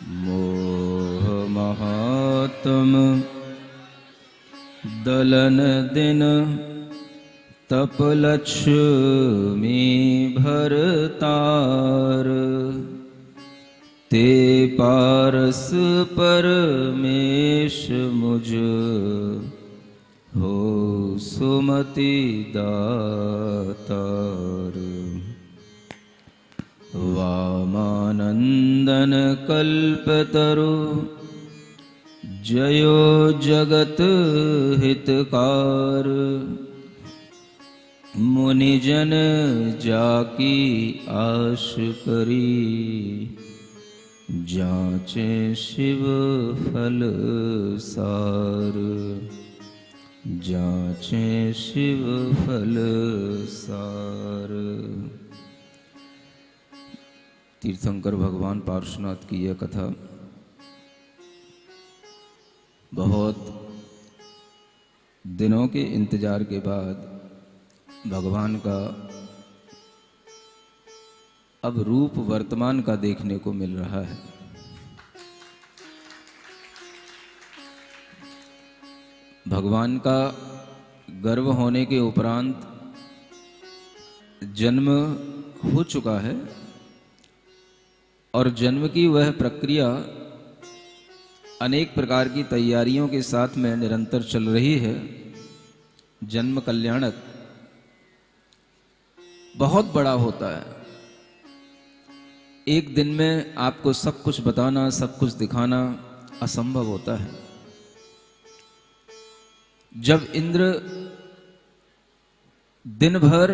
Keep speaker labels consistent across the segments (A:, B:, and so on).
A: मोह महात्म दलन दिन तप लक्ष्मी भरतार। ते पारस परमेश मुझ हो सुमति दातार। वामानंदन कल्पतरु जयो जगत हितकार। मुनिजन जाकी आश करी जाचे शिव फल सार। जाचे शिव फल सार। तीर्थंकर भगवान पार्श्वनाथ की यह कथा बहुत दिनों के इंतजार के बाद भगवान का अब रूप वर्तमान का देखने को मिल रहा है। भगवान का गर्भ होने के उपरांत जन्म हो चुका है और जन्म की वह प्रक्रिया अनेक प्रकार की तैयारियों के साथ में निरंतर चल रही है। जन्म कल्याणक बहुत बड़ा होता है। एक दिन में आपको सब कुछ बताना, सब कुछ दिखाना असंभव होता है। जब इंद्र दिन भर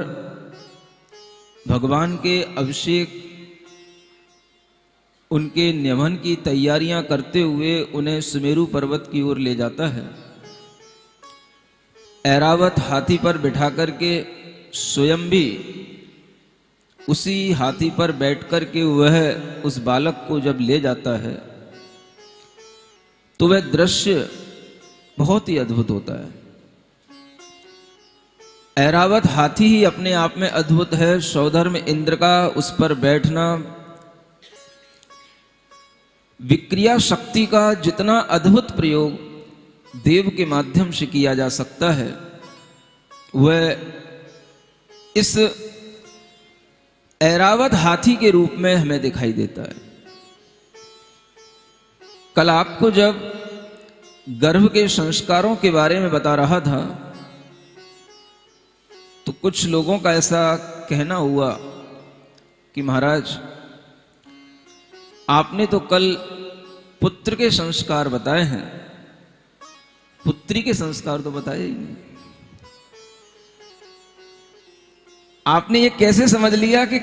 A: भगवान के अभिषेक, उनके न्यमन की तैयारियां करते हुए उन्हें सुमेरु पर्वत की ओर ले जाता है, ऐरावत हाथी पर बिठा करके स्वयं भी उसी हाथी पर बैठकर के वह उस बालक को जब ले जाता है तो वह दृश्य बहुत ही अद्भुत होता है। ऐरावत हाथी ही अपने आप में अद्भुत है। सौधर्म इंद्र का उस पर बैठना, विक्रिया शक्ति का जितना अद्भुत प्रयोग देव के माध्यम से किया जा सकता है वह इस ऐरावत हाथी के रूप में हमें दिखाई देता है। कल आपको जब गर्भ के संस्कारों के बारे में बता रहा था तो कुछ लोगों का ऐसा कहना हुआ कि महाराज आपने तो कल पुत्र के संस्कार बताए हैं, पुत्री के संस्कार तो बताए ही नहीं। आपने ये कैसे समझ लिया कि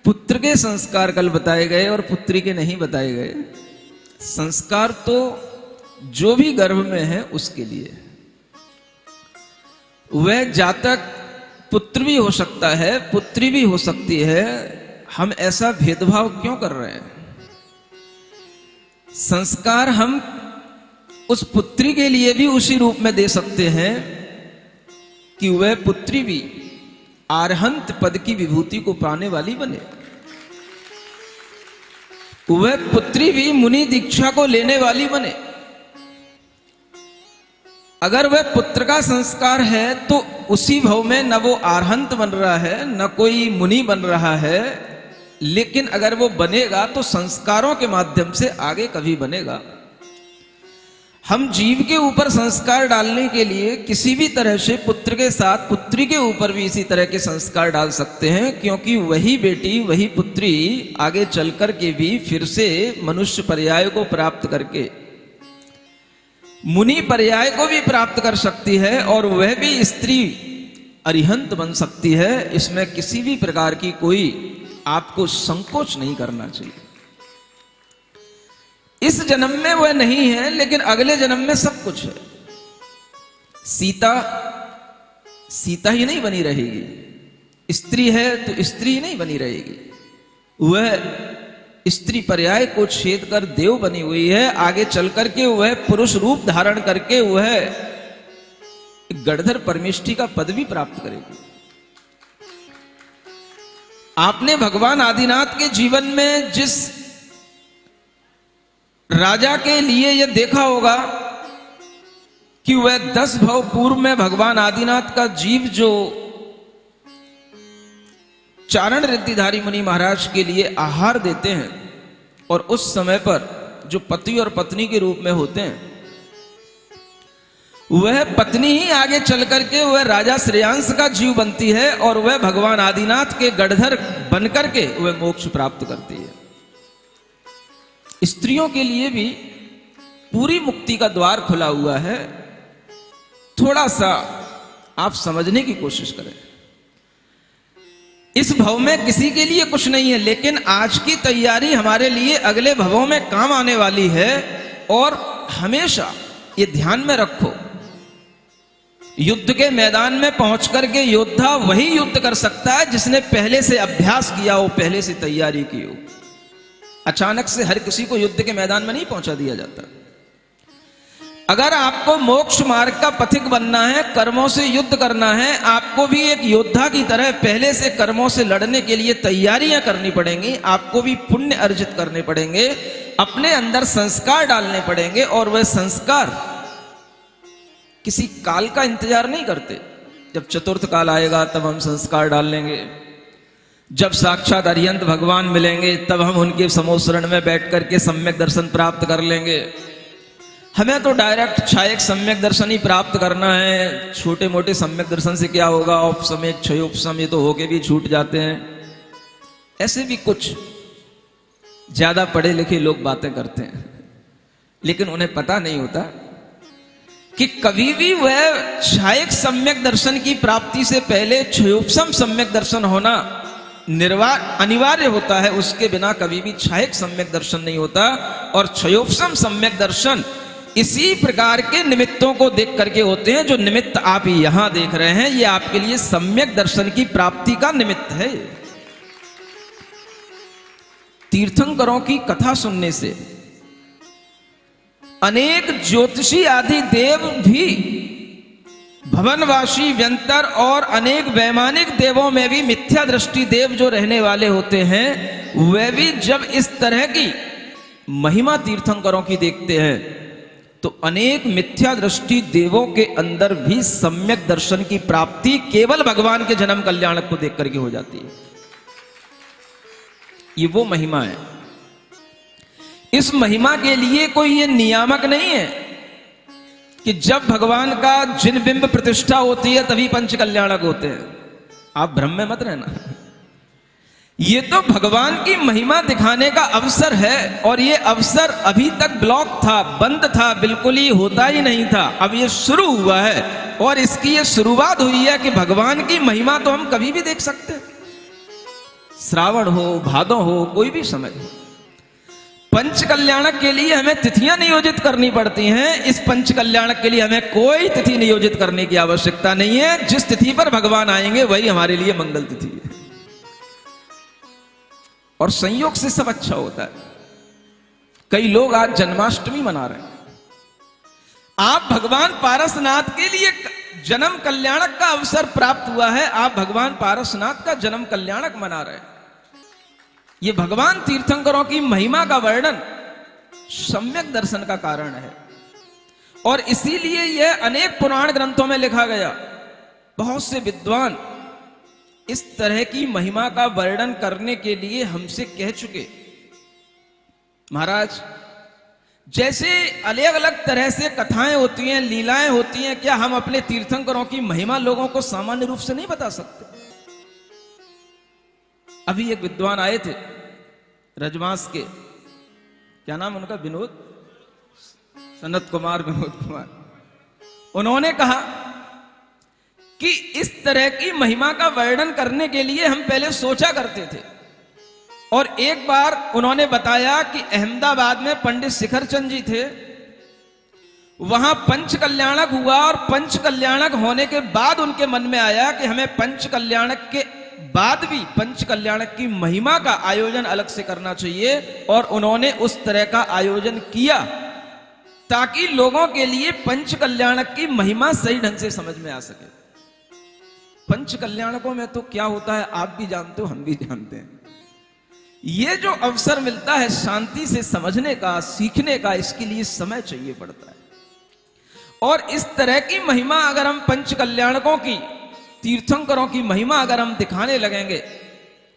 A: पुत्र के संस्कार कल बताए गए और पुत्री के नहीं बताए गए? संस्कार तो जो भी गर्भ में है उसके लिए। वह जातक पुत्र भी हो सकता है, पुत्री भी हो सकती है। हम ऐसा भेदभाव क्यों कर रहे हैं? संस्कार हम उस पुत्री के लिए भी उसी रूप में दे सकते हैं कि वह पुत्री भी आरहंत पद की विभूति को पाने वाली बने, वह पुत्री भी मुनि दीक्षा को लेने वाली बने। अगर वह पुत्र का संस्कार है तो उसी भव में न वो आरहंत बन रहा है न कोई मुनि बन रहा है, लेकिन अगर वो बनेगा तो संस्कारों के माध्यम से आगे कभी बनेगा। हम जीव के ऊपर संस्कार डालने के लिए किसी भी तरह से पुत्र के साथ पुत्री के ऊपर भी इसी तरह के संस्कार डाल सकते हैं, क्योंकि वही बेटी वही पुत्री आगे चलकर के भी फिर से मनुष्य पर्याय को प्राप्त करके मुनि पर्याय को भी प्राप्त कर सकती है और वह भी स्त्री अरिहंत बन सकती है। इसमें किसी भी प्रकार की कोई आपको संकोच नहीं करना चाहिए। इस जन्म में वह नहीं है लेकिन अगले जन्म में सब कुछ है। सीता सीता ही नहीं बनी रहेगी, स्त्री है तो स्त्री ही नहीं बनी रहेगी। वह स्त्री पर्याय को छेद कर देव बनी हुई है। आगे चल करके वह पुरुष रूप धारण करके वह गणधर परमेष्ठी का पद भी प्राप्त करेगी। आपने भगवान आदिनाथ के जीवन में जिस राजा के लिए यह देखा होगा कि वह 10 भव पूर्व में भगवान आदिनाथ का जीव जो चारण रिद्धिधारी मुनि महाराज के लिए आहार देते हैं, और उस समय पर जो पति और पत्नी के रूप में होते हैं, वह पत्नी ही आगे चल करके वह राजा श्रेयांश का जीव बनती है, और वह भगवान आदिनाथ के गढ़धर बनकर के वह मोक्ष प्राप्त करती है। स्त्रियों के लिए भी पूरी मुक्ति का द्वार खुला हुआ है। थोड़ा सा आप समझने की कोशिश करें। इस भव में किसी के लिए कुछ नहीं है, लेकिन आज की तैयारी हमारे लिए अगले भवों में काम आने वाली है। और हमेशा ये ध्यान में रखो, युद्ध के मैदान में पहुंच करके योद्धा वही युद्ध कर सकता है जिसने पहले से अभ्यास किया हो, पहले से तैयारी की हो। अचानक से हर किसी को युद्ध के मैदान में नहीं पहुंचा दिया जाता। अगर आपको मोक्ष मार्ग का पथिक बनना है, कर्मों से युद्ध करना है, आपको भी एक योद्धा की तरह पहले से कर्मों से लड़ने के लिए तैयारियां करनी पड़ेंगी। आपको भी पुण्य अर्जित करने पड़ेंगे, अपने अंदर संस्कार डालने पड़ेंगे। और वह संस्कार किसी काल का इंतजार नहीं करते। जब चतुर्थ काल आएगा तब हम संस्कार डाल लेंगे, जब साक्षात अरिहंत भगवान मिलेंगे तब हम उनके समोसरण में बैठ करके सम्यक दर्शन प्राप्त कर लेंगे। हमें तो डायरेक्ट क्षयक सम्यक दर्शन ही प्राप्त करना है। छोटे मोटे सम्यक दर्शन से क्या होगा, औपसमय क्षयोपसम ये तो होके भी छूट जाते हैं। ऐसे भी कुछ ज्यादा पढ़े लिखे लोग बातें करते हैं, लेकिन उन्हें पता नहीं होता कि कभी भी वह क्षयक सम्यक दर्शन की प्राप्ति से पहले क्षयोपसम सम्यक दर्शन होना अनिवार्य होता है। उसके बिना कभी भी क्षयक सम्यक दर्शन नहीं होता। और क्षयोपसम सम्यक दर्शन इसी प्रकार के निमित्तों को देख करके होते हैं। जो निमित्त आप यहां देख रहे हैं, ये आपके लिए सम्यक दर्शन की प्राप्ति का निमित्त है। तीर्थंकरों की कथा सुनने से अनेक ज्योतिषी आदि देव भी, भवनवासी व्यंतर और अनेक वैमानिक देवों में भी मिथ्या दृष्टि देव जो रहने वाले होते हैं, वे भी जब इस तरह की महिमा तीर्थंकरों की देखते हैं तो अनेक मिथ्या दृष्टि देवों के अंदर भी सम्यक दर्शन की प्राप्ति केवल भगवान के जन्म कल्याणक को देख करके हो जाती है। ये वो महिमा है। इस महिमा के लिए कोई ये नियामक नहीं है कि जब भगवान का जिन बिंब प्रतिष्ठा होती है तभी पंच कल्याणक होते हैं। आप भ्रम में मत रहना। ये तो भगवान की महिमा दिखाने का अवसर है, और ये अवसर अभी तक ब्लॉक था, बंद था, बिल्कुल ही होता ही नहीं था। अब ये शुरू हुआ है, और इसकी ये शुरुआत हुई है कि भगवान की महिमा तो हम कभी भी देख सकते हैं। श्रावण हो, भादो हो, कोई भी समय हो। पंच कल्याणक के लिए हमें तिथियां नियोजित करनी पड़ती हैं। इस पंच कल्याणक के लिए हमें कोई तिथि नियोजित करने की आवश्यकता नहीं है। जिस तिथि पर भगवान आएंगे वही हमारे लिए मंगल तिथि है, और संयोग से सब अच्छा होता है। कई लोग आज जन्माष्टमी मना रहे हैं। आप भगवान पारसनाथ के लिए जन्म कल्याणक का अवसर प्राप्त हुआ है, आप भगवान पारसनाथ का जन्म कल्याणक मना रहे हैं। ये भगवान तीर्थंकरों की महिमा का वर्णन सम्यक दर्शन का कारण है, और इसीलिए यह अनेक पुराण ग्रंथों में लिखा गया। बहुत से विद्वान इस तरह की महिमा का वर्णन करने के लिए हमसे कह चुके, महाराज जैसे अलग अलग तरह से कथाएं होती हैं, लीलाएं होती हैं, क्या हम अपने तीर्थंकरों की महिमा लोगों को सामान्य रूप से नहीं बता सकते? अभी एक विद्वान आए थे रजवांस के, क्या नाम उनका, विनोद, सनत कुमार, विनोद कुमार। उन्होंने कहा कि इस तरह की महिमा का वर्णन करने के लिए हम पहले सोचा करते थे, और एक बार उन्होंने बताया कि अहमदाबाद में पंडित शिखर चंद जी थे, वहां पंच कल्याणक हुआ, और पंच कल्याणक होने के बाद उनके मन में आया कि हमें पंच कल्याणक के बाद भी पंच कल्याणक की महिमा का आयोजन अलग से करना चाहिए। और उन्होंने उस तरह का आयोजन किया ताकि लोगों के लिए पंच कल्याणक की महिमा सही ढंग से समझ में आ सके। पंच कल्याणकों में तो क्या होता है आप भी जानते हो, हम भी जानते हैं। ये जो अवसर मिलता है शांति से समझने का, सीखने का, इसके लिए समय चाहिए पड़ता है। और इस तरह की महिमा अगर हम पंच कल्याणकों की, तीर्थंकरों की महिमा अगर हम दिखाने लगेंगे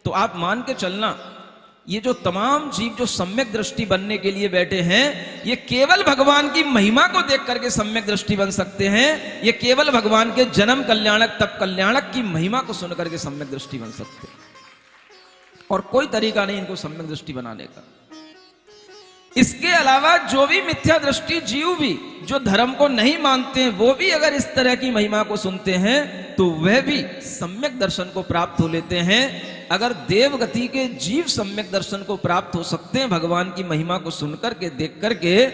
A: तो आप मान के चलना, ये जो तमाम जीव जो सम्यक दृष्टि बनने के लिए बैठे हैं, ये केवल भगवान की महिमा को देख करके सम्यक दृष्टि बन सकते हैं। ये केवल भगवान के जन्म कल्याणक, तप कल्याणक की महिमा को सुनकर के सम्यक दृष्टि बन सकते हैं, और कोई तरीका नहीं इनको सम्यक दृष्टि बनाने का। इसके अलावा जो भी मिथ्या दृष्टि जीव भी, जो धर्म को नहीं मानते हैं, वो भी अगर इस तरह की महिमा को सुनते हैं तो वह भी सम्यक दर्शन को प्राप्त हो लेते हैं। अगर देवगति के जीव सम्यक दर्शन को प्राप्त हो सकते हैं भगवान की महिमा को सुनकर के, देख करके,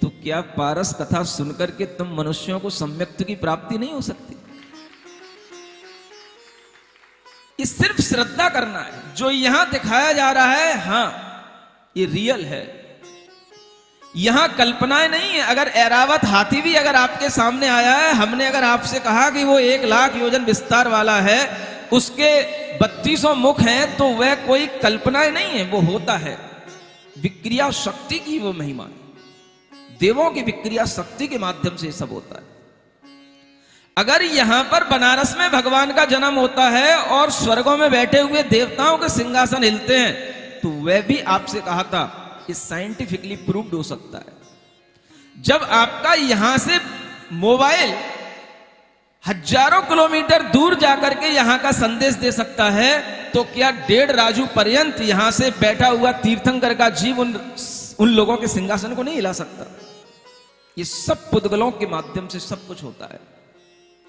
A: तो क्या पारस कथा सुनकर के तुम मनुष्यों को सम्यक्त्व की प्राप्ति नहीं हो सकती? ये सिर्फ श्रद्धा करना है। जो यहां दिखाया जा रहा है, हां ये रियल है, यहां कल्पनाएं नहीं है। अगर ऐरावत हाथी भी अगर आपके सामने आया है, हमने अगर आपसे कहा कि वो 1,00,000 योजन विस्तार वाला है, उसके 3200 मुख हैं, तो वह कोई कल्पनाएं नहीं है, वो होता है। विक्रिया शक्ति की वो महिमा है, देवों की विक्रिया शक्ति के माध्यम से सब होता है। अगर यहां पर बनारस में भगवान का जन्म होता है और स्वर्गों में बैठे हुए देवताओं के सिंहासन हिलते हैं, तो वह भी आपसे कहा था, ये साइंटिफिकली प्रूव्ड हो सकता है। जब आपका यहां से मोबाइल हजारों किलोमीटर दूर जाकर के यहां का संदेश दे सकता है, तो क्या 1.5 राजू पर्यंत यहां से बैठा हुआ तीर्थंकर का जीव उन लोगों के सिंहासन को नहीं हिला सकता? ये सब पुद्गलों के माध्यम से सब कुछ होता है।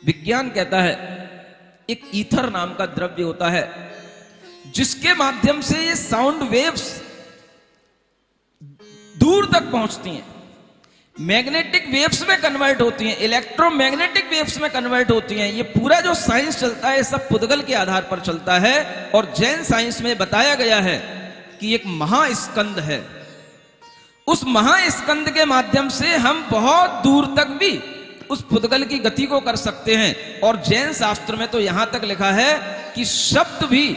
A: विज्ञान कहता है एक ईथर नाम का द्रव्य होता है, जिसके माध्यम से ये साउंड वेव्स दूर तक पहुंचती हैं, मैग्नेटिक वेव्स में कन्वर्ट होती हैं, इलेक्ट्रोमैग्नेटिक वेव्स में कन्वर्ट होती हैं। ये पूरा जो साइंस चलता है, सब पुद्गल के आधार पर चलता है। और जैन साइंस में बताया गया है कि एक महास्कंद है, उस महास्कंद के माध्यम से हम बहुत दूर तक भी उस पुद्गल की गति को कर सकते हैं। और जैन शास्त्र में तो यहां तक लिखा है कि शब्द भी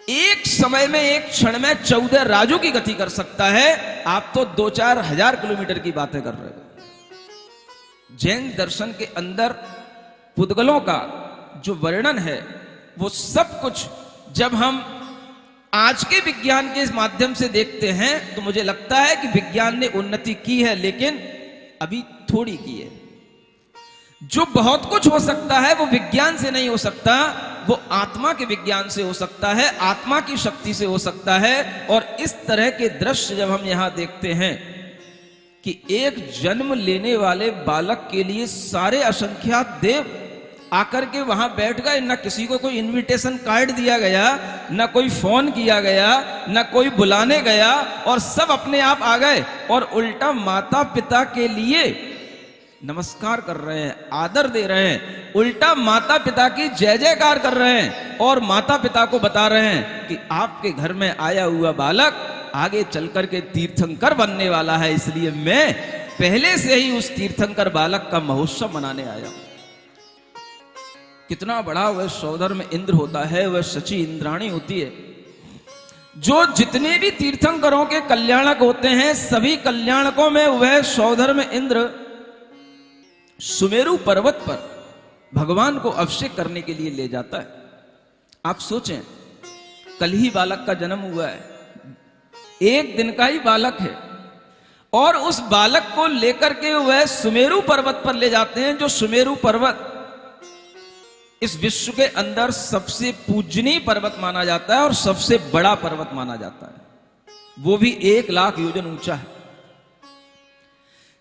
A: एक समय में, एक क्षण में 14 राजू की गति कर सकता है। आप तो 2-4 हजार किलोमीटर की बातें कर रहे हो। जैन दर्शन के अंदर पुद्गलों का जो वर्णन है, वो सब कुछ जब हम आज के विज्ञान के माध्यम से देखते हैं, तो मुझे लगता है कि विज्ञान ने उन्नति की है, लेकिन अभी थोड़ी की है। जो बहुत कुछ हो सकता है वो विज्ञान से नहीं हो सकता, वो आत्मा के विज्ञान से हो सकता है, आत्मा की शक्ति से हो सकता है। और इस तरह के दृश्य जब हम यहां देखते हैं कि एक जन्म लेने वाले बालक के लिए सारे असंख्यात देव आकर के वहां बैठ गए, न किसी को कोई इनविटेशन कार्ड दिया गया, न कोई फोन किया गया, न कोई बुलाने गया, और सब अपने आप आ गए और उल्टा माता पिता के लिए नमस्कार कर रहे हैं, आदर दे रहे हैं, उल्टा माता पिता की जय जयकार कर रहे हैं। और माता पिता को बता रहे हैं कि आपके घर में आया हुआ बालक आगे चलकर के तीर्थंकर बनने वाला है, इसलिए मैं पहले से ही उस तीर्थंकर बालक का महोत्सव मनाने आया हूं। कितना बड़ा वह सौधर्म इंद्र होता है, वह शची इंद्राणी होती है। जो जितने भी तीर्थंकरों के कल्याणक होते हैं, सभी कल्याणकों में वह सौधर्म इंद्र सुमेरु पर्वत पर भगवान को अभिषेक करने के लिए ले जाता है। आप सोचें, कल ही बालक का जन्म हुआ है, एक दिन का ही बालक है, और उस बालक को लेकर के वह सुमेरु पर्वत पर ले जाते हैं। जो सुमेरु पर्वत इस विश्व के अंदर सबसे पूजनीय पर्वत माना जाता है और सबसे बड़ा पर्वत माना जाता है, वो भी 1,00,000 योजन ऊंचा है।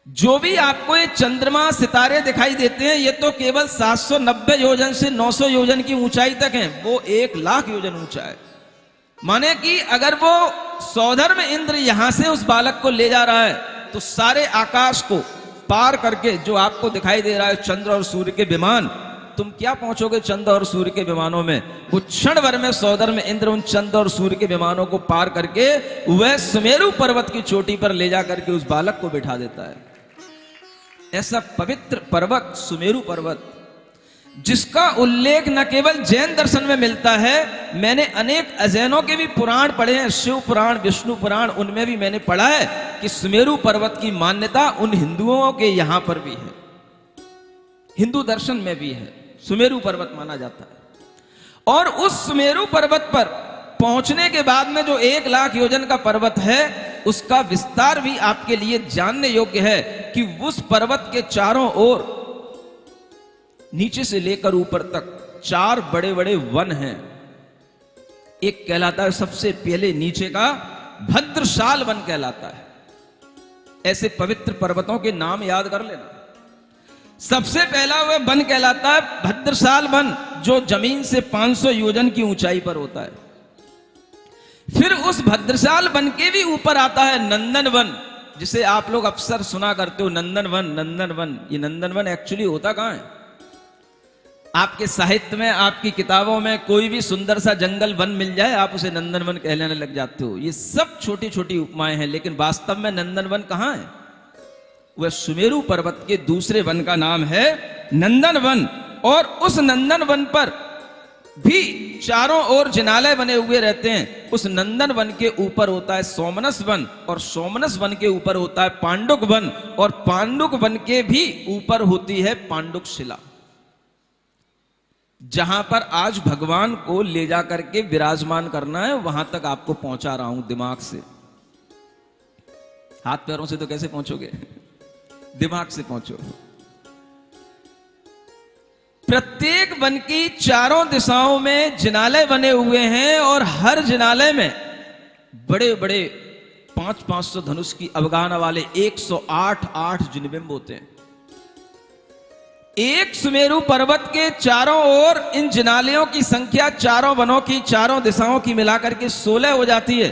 A: जो भी आपको ये चंद्रमा सितारे दिखाई देते हैं, ये तो केवल 790 योजन से 900 योजन की ऊंचाई तक हैं, वो 1,00,000 योजन ऊंचा है। माने कि अगर वो सौधर्म इंद्र यहां से उस बालक को ले जा रहा है, तो सारे आकाश को पार करके जो आपको दिखाई दे रहा है चंद्र और सूर्य के विमान, तुम क्या पहुंचोगे चंद्र और सूर्य के विमानों में? वो क्षण भर में सौधर्म इंद्र उन चंद्र और सूर्य के विमानों को पार करके वह सुमेरु पर्वत की चोटी पर ले जाकर के उस बालक को बिठा देता है। ऐसा पवित्र पर्वत सुमेरु पर्वत, जिसका उल्लेख न केवल जैन दर्शन में मिलता है, मैंने अनेक अजैनों के भी पुराण पढ़े हैं, शिव पुराण, विष्णु पुराण, उनमें भी मैंने पढ़ा है कि सुमेरु पर्वत की मान्यता उन हिंदुओं के यहां पर भी है, हिंदू दर्शन में भी है, सुमेरु पर्वत माना जाता है। और उस सुमेरु पर्वत पर पहुंचने के बाद में जो 1 लाख योजन का पर्वत है, उसका विस्तार भी आपके लिए जानने योग्य है कि उस पर्वत के चारों ओर नीचे से लेकर ऊपर तक 4 बड़े बड़े वन हैं। एक कहलाता है सबसे पहले नीचे का भद्रशाल वन कहलाता है। ऐसे पवित्र पर्वतों के नाम याद कर लेना। सबसे पहला वह वन कहलाता है भद्रशाल वन, जो जमीन से 500 योजन की ऊंचाई पर होता है। फिर उस भद्रशाल वन के भी ऊपर आता है नंदन वन, जिसे आप लोग अक्सर सुना करते हो, नंदन वन, नंदन वन। ये नंदन वन एक्चुअली होता कहां है? आपके साहित्य में, आपकी किताबों में कोई भी सुंदर सा जंगल वन मिल जाए, आप उसे नंदन वन कहलाने लग जाते हो। ये सब छोटी छोटी उपमाएं हैं, लेकिन वास्तव में नंदन वन कहां है? वह सुमेरु पर्वत के दूसरे वन का नाम है नंदन वन। और उस नंदन वन पर भी चारों ओर जिनालय बने हुए रहते हैं। उस नंदन वन के ऊपर होता है सोमनस वन, और सोमनस वन के ऊपर होता है पांडुक वन, और पांडुक वन के भी ऊपर होती है पांडुक शिला, जहां पर आज भगवान को ले जाकर के विराजमान करना है। वहां तक आपको पहुंचा रहा हूं दिमाग से। हाथ पैरों से तो कैसे पहुंचोगे? दिमाग से पहुंचो। प्रत्येक वन की चारों दिशाओं में जिनालय बने हुए हैं, और हर जिनालय में बड़े बड़े 500 धनुष की अवगाहना वाले 108 जिनबिंब होते हैं। एक सुमेरु पर्वत के चारों ओर इन जिनालयों की संख्या चारों वनों की, चारों दिशाओं की मिलाकर के 16 हो जाती है।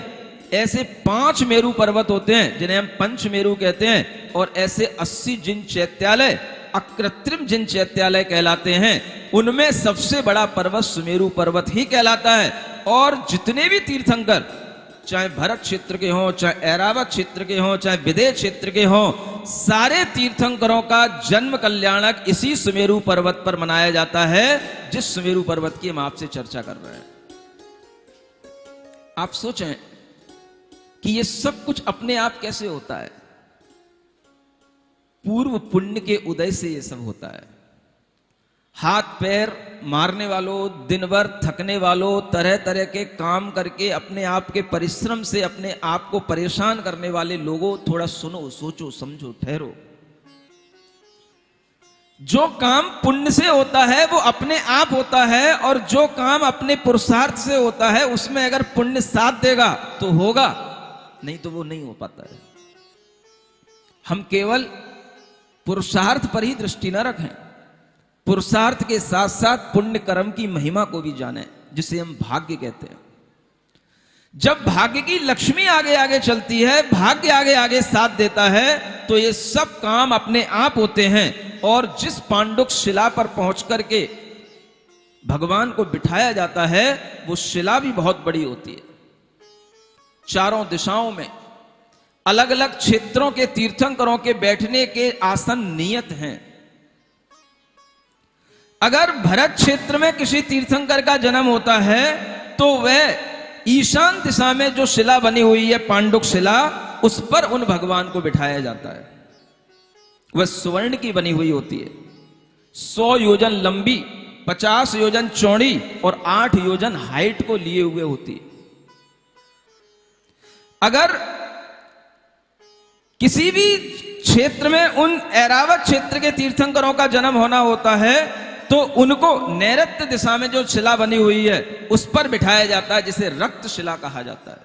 A: ऐसे 5 मेरु पर्वत होते हैं जिन्हें हम पंचमेरु कहते हैं, और ऐसे 80 जिन चैत्यालय अकृत्रिम जिन चैत्यालय कहलाते हैं। उनमें सबसे बड़ा पर्वत सुमेरु पर्वत ही कहलाता है। और जितने भी तीर्थंकर, चाहे भरत क्षेत्र के हों, चाहे ऐरावत क्षेत्र के हों, चाहे विदेह क्षेत्र के हों, सारे तीर्थंकरों का जन्म कल्याणक इसी सुमेरु पर्वत पर मनाया जाता है, जिस सुमेरु पर्वत की हम आपसे चर्चा कर रहे हैं। आप सोचें कि ये सब कुछ अपने आप कैसे होता है? पूर्व पुण्य के उदय से ये सब होता है। हाथ पैर मारने वालों, दिन भर थकने वालों, तरह तरह के काम करके अपने आप के परिश्रम से अपने आप को परेशान करने वाले लोगों, थोड़ा सुनो, सोचो, समझो, ठहरो। जो काम पुण्य से होता है वो अपने आप होता है, और जो काम अपने पुरुषार्थ से होता है उसमें अगर पुण्य साथ देगा तो होगा, नहीं तो वो नहीं हो पाता है। हम केवल पुरुषार्थ पर ही दृष्टि न रखें, पुरुषार्थ के साथ साथ पुण्य कर्म की महिमा को भी जानें, जिसे हम भाग्य कहते हैं। जब भाग्य की लक्ष्मी आगे आगे चलती है, भाग्य आगे आगे साथ देता है, तो ये सब काम अपने आप होते हैं। और जिस पांडुक शिला पर पहुंच करके भगवान को बिठाया जाता है, वो शिला भी बहुत बड़ी होती है। चारों दिशाओं में अलग अलग क्षेत्रों के तीर्थंकरों के बैठने के आसन नियत हैं। अगर भरत क्षेत्र में किसी तीर्थंकर का जन्म होता है, तो वह ईशान दिशा में जो शिला बनी हुई है, पांडुक शिला, उस पर उन भगवान को बिठाया जाता है। वह स्वर्ण की बनी हुई होती है, 100 योजन लंबी, 50 योजन चौड़ी और 8 योजन हाइट को लिए हुए होती है। अगर किसी भी क्षेत्र में उन ऐरावत क्षेत्र के तीर्थंकरों का जन्म होना होता है, तो उनको नैऋत्य दिशा में जो शिला बनी हुई है उस पर बिठाया जाता है, जिसे रक्त शिला कहा जाता है।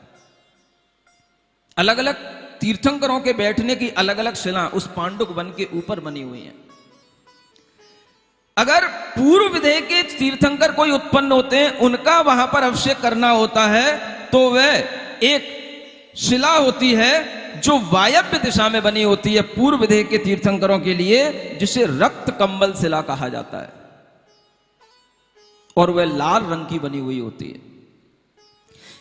A: अलग अलग तीर्थंकरों के बैठने की अलग अलग शिला उस पांडुक वन के ऊपर बनी हुई हैं। अगर पूर्व विदेह के तीर्थंकर कोई उत्पन्न होते हैं, उनका वहां पर अभिषेक करना होता है, तो वह एक शिला होती है जो वायव्य दिशा में बनी होती है पूर्व विदेह के तीर्थंकरों के लिए, जिसे रक्त कंबल शिला कहा जाता है, और वह लाल रंग की बनी हुई होती है।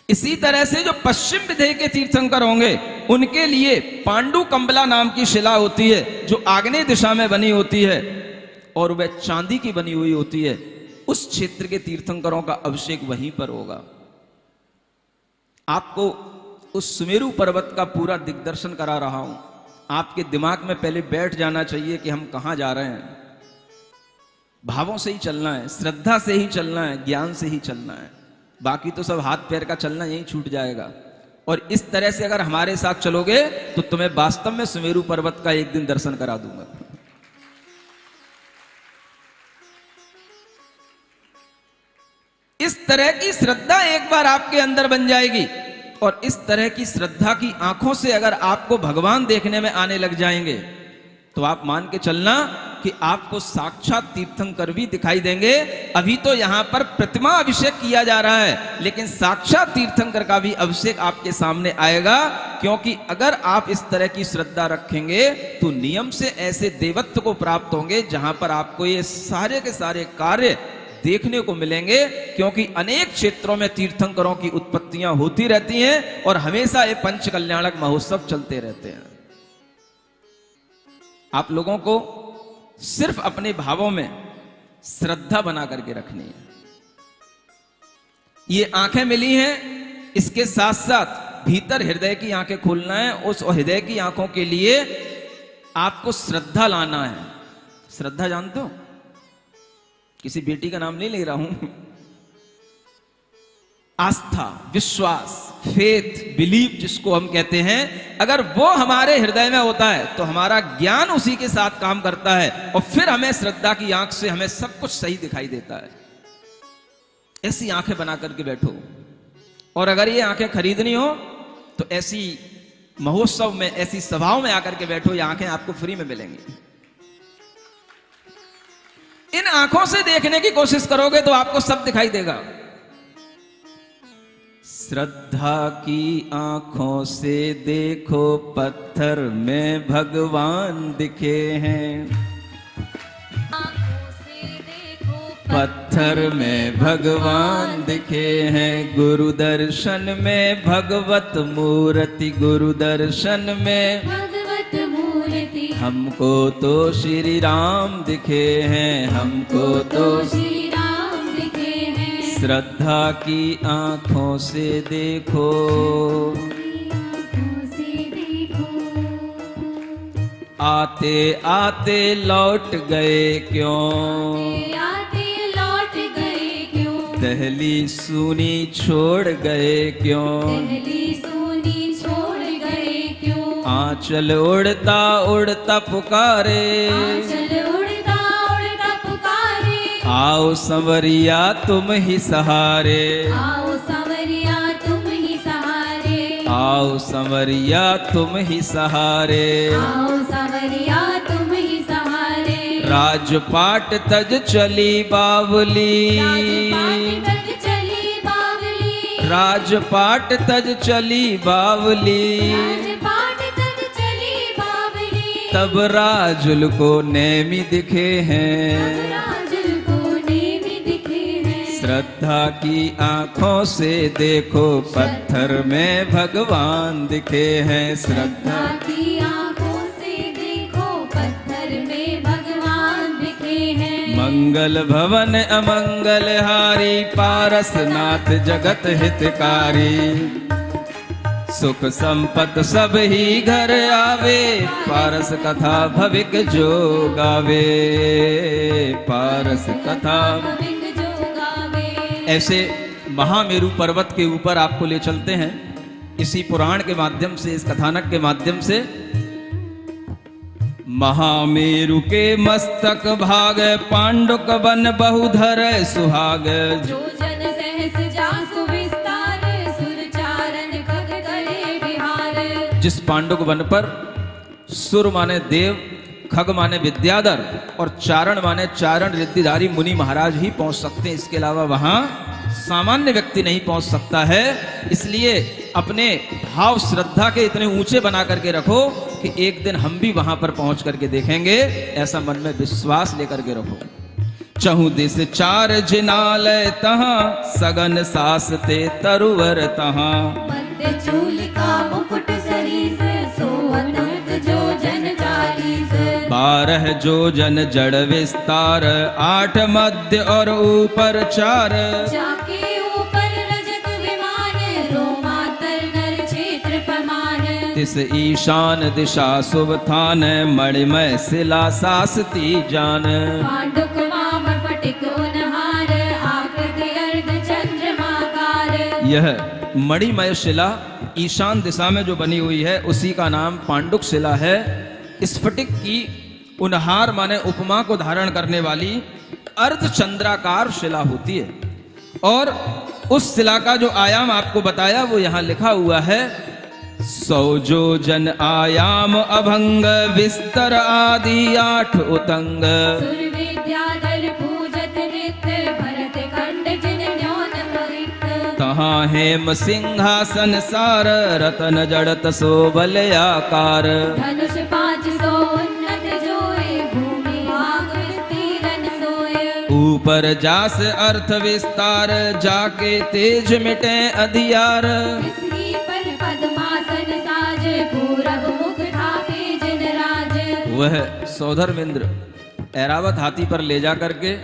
A: इसी तरह से जो पश्चिम विदेह के तीर्थंकर होंगे, उनके लिए पांडु कंबला नाम की शिला होती है, जो आग्नेय दिशा में बनी होती है, और वह चांदी की बनी हुई होती है, उस क्षेत्र के तीर्थंकरों का अभिषेक वहीं पर होगा। आपको उस सुमेरु पर्वत का पूरा दिग्दर्शन करा रहा हूं। आपके दिमाग में पहले बैठ जाना चाहिए कि हम कहां जा रहे हैं। भावों से ही चलना है, श्रद्धा से ही चलना है, ज्ञान से ही चलना है। बाकी तो सब हाथ पैर का चलना यहीं छूट जाएगा। और इस तरह से अगर हमारे साथ चलोगे तो तुम्हें वास्तव में सुमेरु पर्वत का एक दिन दर्शन करा दूंगा। इस तरह की श्रद्धा एक बार आपके अंदर बन जाएगी और इस तरह की श्रद्धा की आंखों से अगर आपको भगवान देखने में आने लग जाएंगे तो आप मान के चलना कि आपको साक्षात तीर्थंकर भी दिखाई देंगे। अभी तो यहां पर प्रतिमा अभिषेक किया जा रहा है, लेकिन साक्षात तीर्थंकर का भी अभिषेक आपके सामने आएगा। क्योंकि अगर आप इस तरह की श्रद्धा रखेंगे तो नियम से ऐसे देवत्व को प्राप्त होंगे जहां पर आपको ये सारे के सारे कार्य देखने को मिलेंगे। क्योंकि अनेक क्षेत्रों में तीर्थंकरों की उत्पत्तियां होती रहती हैं और हमेशा ये पंच कल्याणक महोत्सव चलते रहते हैं। आप लोगों को सिर्फ अपने भावों में श्रद्धा बना करके रखनी है। ये आंखें मिली हैं, इसके साथ साथ भीतर हृदय की आंखें खोलना है। उस हृदय की आंखों के लिए आपको श्रद्धा लाना है। श्रद्धा जानते हो? किसी बेटी का नाम नहीं ले रहा हूं। आस्था, विश्वास, फेथ, बिलीव जिसको हम कहते हैं, अगर वो हमारे हृदय में होता है तो हमारा ज्ञान उसी के साथ काम करता है और फिर हमें श्रद्धा की आंख से हमें सब कुछ सही दिखाई देता है। ऐसी आंखें बना करके बैठो। और अगर ये आंखें खरीदनी हो तो ऐसी महोत्सव में, ऐसी सभाओं में आकर के बैठो। ये आंखें आपको फ्री में मिलेंगी। इन आंखों से देखने की कोशिश करोगे तो आपको सब दिखाई देगा। श्रद्धा की आंखों से देखो, पत्थर में भगवान दिखे हैं। आंखों से देखो, पत्थर में भगवान दिखे हैं। गुरु दर्शन में भगवत मूर्ति, गुरु दर्शन में भगवत मूर्ति। हमको तो श्री राम दिखे हैं, हमको तो श्री राम दिखे हैं। श्रद्धा की आंखों से देखो, आते आते लौट गए क्यों, आते लौट गए क्यों। दहली सूनी छोड़ गए क्यों, दहली सूनी छोड़ गए क्यों। आंचल उड़ता उड़ता पुकारे, आंचल उड़ता उड़ता पुकारे। आओ संवरिया तुम ही सहारे, आओ संवरिया तुम ही सहारे। आओ संवरिया तुम ही सहारे, आओ संवरिया तुम ही सहारे। राजपाट तज चली बावली, राजपाट तज चली बावली। राजपाट तज चली बावली, राजपाट तज चली बावली। तब राजुल को नेमी दिखे हैं, श्रद्धा की आंखों से देखो, पत्थर में भगवान दिखे हैं। श्रद्धा की आंखों से देखो, पत्थर में भगवान दिखे हैं। मंगल भवन अमंगल हारी, पारसनाथ जगत हितकारी। सुख संपत सब ही घर आवे, पारस कथा भविक जो गावे, पारस कथा। ऐसे महामेरु पर्वत के ऊपर आपको ले चलते हैं इसी पुराण के माध्यम से, इस कथानक के माध्यम से। महामेरु के मस्तक भाग, पांडुक बन बहुधर सुहाग। जो जन सहस जासु विस्तार, सुर चारण खग करे विहार। जिस पांडुक वन पर सुर माने देव, खग माने विद्याधर और चारण माने चारण रिद्धिधारी मुनि महाराज ही पहुंच सकते हैं। इसके अलावा वहां सामान्य व्यक्ति नहीं पहुंच सकता है। इसलिए अपने भाव श्रद्धा के इतने ऊंचे बना करके रखो कि एक दिन हम भी वहां पर पहुंच करके देखेंगे। ऐसा मन में विश्वास लेकर के रखो। चहु दिस चार जिनालय तहां, सगन सासते तरुवर तहां। मध्य चूल का मुकुट सरीस, सोवत जो जन चालीस। 12 जोजन जड़ विस्तार, 8 मध्य और ऊपर 4।
B: जाके ऊपर रजत विमान, रोमांतर नर क्षेत्र प्रमाण।
A: तिस ईशान दिशा शुभ थान, मणिमय शिला सासती जान।
B: पांडुक वाम फटिक उनहार, आकृति अर्ध चंद्रमाकार।
A: यह मणिमय शिला ईशान दिशा में जो बनी हुई है उसी का नाम पांडुक शिला है। स्फटिक की उनहार माने उपमा को धारण करने वाली अर्ध चंद्राकार शिला होती है। और उस शिला का जो आयाम आपको बताया वो यहां लिखा हुआ है, 100 जोजन आयाम अभंग, विस्तर आदि 8 उतंग।
B: सुर विद्याधर पूजत नित्य, भरत खंड जिन न्योन प्रवृत्त।
A: तहाँ हेम सिंहासन सार, रतन जड़त शोभल आकार।
B: धनुष 500 उन्नत जोए, भूमि आग विस्तीर्ण सोए।
A: ऊपर जास अर्थ विस्तार, जाके तेज मिटे अधियार।
B: इसकी पर पद्मासन साज, पूरब मुख ढाके जिन राज।
A: वह सौधर्मेंद्र ऐरावत हाथी पर ले जा करके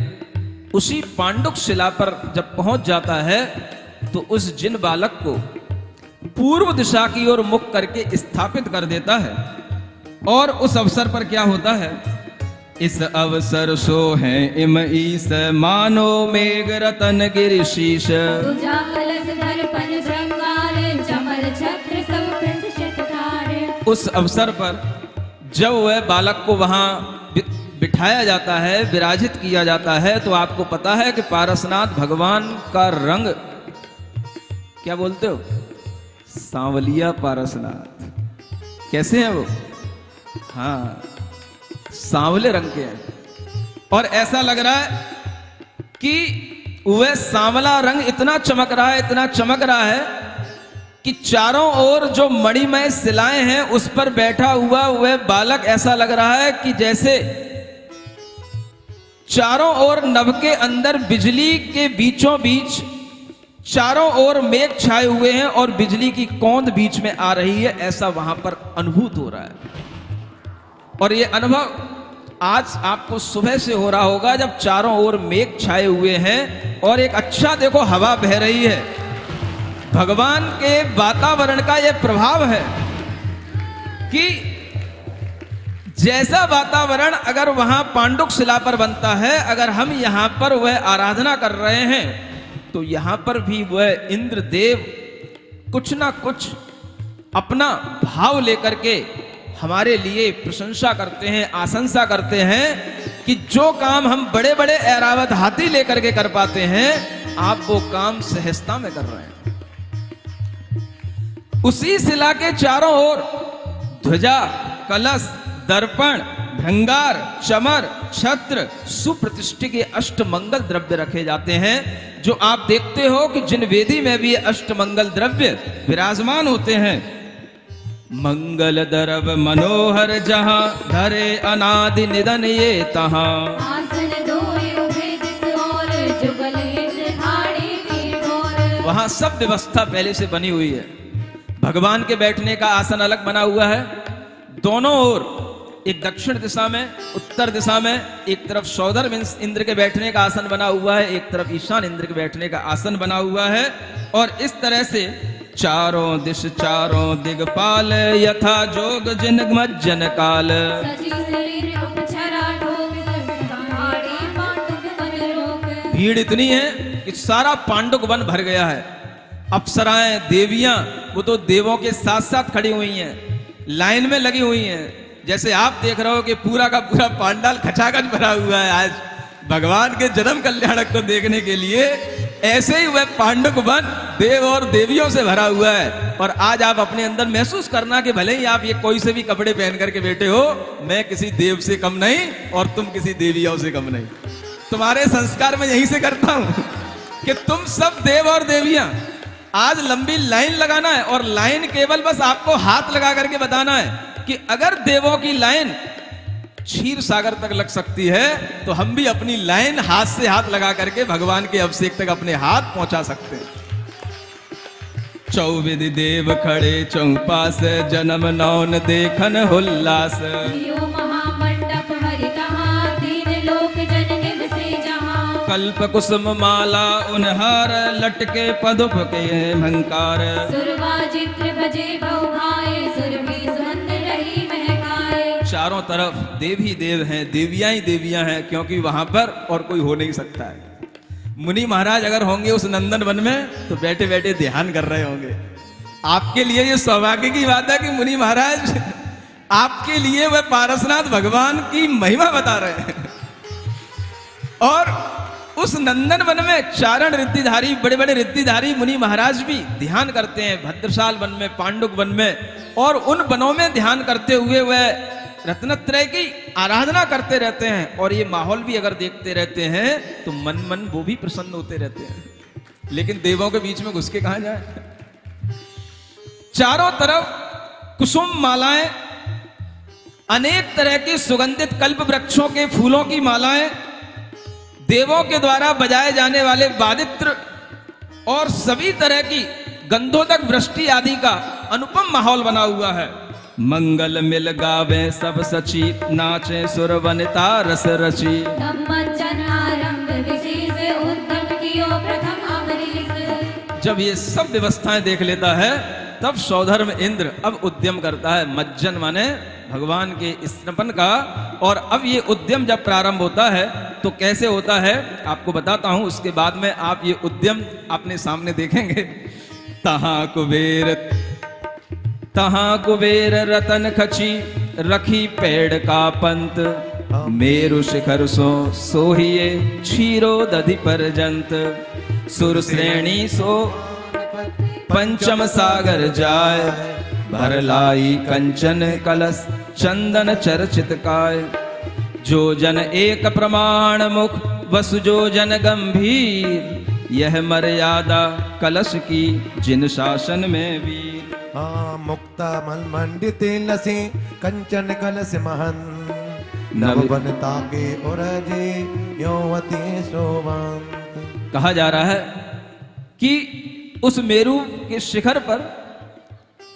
A: उसी पांडुक शिला पर जब पहुंच जाता है तो उस जिन बालक को पूर्व दिशा की ओर मुख करके स्थापित कर देता है। और उस अवसर पर क्या होता है, इस अवसर सो है इम ईस, मानो मेघ रतन गिर शीश।
B: तुझा कलश दर्पण श्रृंगार, चमर छत्र सब प्रतिष्ठित धार।
A: उस अवसर पर जब वह बालक को वहां बिठाया जाता है, विराजित किया जाता है, तो आपको पता है कि पारसनाथ भगवान का रंग क्या बोलते हो, सांवलिया पारसनाथ। कैसे हैं वो? हाँ, सांवले रंग के हैं। और ऐसा लग रहा है कि वह सांवला रंग इतना चमक रहा है, इतना चमक रहा है कि चारों ओर जो मणिमय शिलाएं हैं उस पर बैठा हुआ वह बालक ऐसा लग रहा है कि जैसे चारों ओर नभ के अंदर बिजली के बीचों बीच चारों ओर मेघ छाए हुए हैं और बिजली की कौंद बीच में आ रही है, ऐसा वहां पर अनुभूत हो रहा है। और ये अनुभव आज आपको सुबह से हो रहा होगा जब चारों ओर मेघ छाए हुए हैं और एक अच्छा देखो हवा बह रही है। भगवान के वातावरण का यह प्रभाव है कि जैसा वातावरण अगर वहां पांडुक शिला पर बनता है, अगर हम यहां पर वह आराधना कर रहे हैं तो यहां पर भी वह इंद्रदेव कुछ ना कुछ अपना भाव लेकर के हमारे लिए प्रशंसा करते हैं, आशंसा करते हैं कि जो काम हम बड़े बड़े ऐरावत हाथी लेकर के कर पाते हैं, आप वो काम सहजता में कर रहे हैं। उसी शिला के चारों ओर ध्वजा, कलश, दर्पण, भंगार, चमर, छत्र, सुप्रतिष्ठित के अष्टमंगल द्रव्य रखे जाते हैं, जो आप देखते हो कि जिन वेदी में भी अष्टमंगल द्रव्य विराजमान होते हैं। मंगल द्रव मनोहर जहां, धरे अनादि निधन ये तहां।
B: आसन दोए उभे दिस ओर, जुगल इंद्र ठाड़े वीर घोर।
A: वहां सब व्यवस्था पहले से बनी हुई है। भगवान के बैठने का आसन अलग बना हुआ है। दोनों ओर, एक दक्षिण दिशा में, उत्तर दिशा में, एक तरफ सौदर इंद्र के बैठने का आसन बना हुआ है, एक तरफ ईशान इंद्र के बैठने का आसन बना हुआ है। और इस तरह से चारों दिश चारों दिगपाल, यथा जोग जिन मज्जन काल।
B: सजी शरीर उपछरा ठोक, संहारे पांडुक वन रोक।
A: भीड़ इतनी है कि सारा पांडुक वन भर गया है। अप्सराएं, देवियां, वो तो देवों के साथ साथ खड़ी हुई हैं, लाइन में लगी हुई हैं। जैसे आप देख रहे हो कि पूरा का पूरा पांडाल खचाखच भरा हुआ है आज भगवान के जन्म कल्याणक को देखने के लिए, ऐसे ही वह पांडुक वन देव और देवियों से भरा हुआ है। और आज आप अपने अंदर महसूस करना कि भले ही आप ये कोई से भी कपड़े पहन करके बैठे हो, मैं किसी देव से कम नहीं और तुम किसी देवियों से कम नहीं। तुम्हारे संस्कार में यहीं से करता हूं कि तुम सब देव और देवियां। आज लंबी लाइन लगाना है और लाइन केवल बस आपको हाथ लगा करके बताना है कि अगर देवों की लाइन क्षीर सागर तक लग सकती है तो हम भी अपनी लाइन हाथ से हाथ लगा करके भगवान के अभिषेक तक अपने हाथ पहुंचा सकते हैं। चौविधि देव खड़े चौपास, जन्म नौन देखन हुल्लास।
B: महामंडप हरि
A: कल्प कुसुम माला उनहार लटके पदुप के महंकार।
B: सुरवा चित्र बजे बहुभाए सुरभि सुगंध रही महकाए।
A: चारों तरफ देव ही देव हैं, देवियां ही देवियां हैं, क्योंकि वहां पर और कोई हो नहीं सकता है। मुनि महाराज अगर होंगे उस नंदन वन में तो बैठे बैठे ध्यान कर रहे होंगे। आपके लिए ये सौभाग्य की बात है कि मुनि महाराज आपके लिए वह पारसनाथ भगवान की महिमा बता रहे हैं। और उस नंदन वन में चारण रिद्धिधारी, बड़े बड़े रिद्धिधारी मुनि महाराज भी ध्यान करते हैं। भद्रशाल वन में, पांडुक वन में, और उन वनों में ध्यान करते हुए वह रत्नत्रय की आराधना करते रहते हैं। और ये माहौल भी अगर देखते रहते हैं तो मन वो भी प्रसन्न होते रहते हैं। लेकिन देवों के बीच में घुस के कहां जाए। चारों तरफ कुसुम मालाएं, अनेक तरह की सुगंधित कल्प वृक्षों के फूलों की मालाएं, देवों के द्वारा बजाए जाने वाले वादित्र और सभी तरह की गंधोदक वृष्टि आदि का अनुपम माहौल बना हुआ है। मंगल मिल गावे सब सची, नाचे सुर वनिता रस रची।
B: धम्मजन आरंभ विशेष उद्यम कियो प्रथम अमरीश।
A: जब ये सब व्यवस्थाएं देख लेता है तब सौधर्म इंद्र अब उद्यम करता है। मज्जन माने भगवान के स्तनपन का। और अब ये उद्यम जब प्रारंभ होता है तो कैसे होता है आपको बताता हूं, उसके बाद में आप ये उद्यम अपने सामने देखेंगे। तहां कुबेर रतन खची, रखी पेड़ का पंत। मेरु शिखर सोहिए, क्षीरो दधि परजंत। सुर श्रेणी सो पंचम सागर जाय, भर लाई कंचन कलश चंदन चर्चित काय। जो जन एक प्रमाण मुख, वसु जो जन गंभीर। यह मर्यादा कलश की, जिन शासन में वीर।
C: मुक्ता मल मंडित लसे, कंचन कलश महन। नव बनता के उरजे, यौवती शोभन।
A: कहा जा रहा है कि उस मेरु के शिखर पर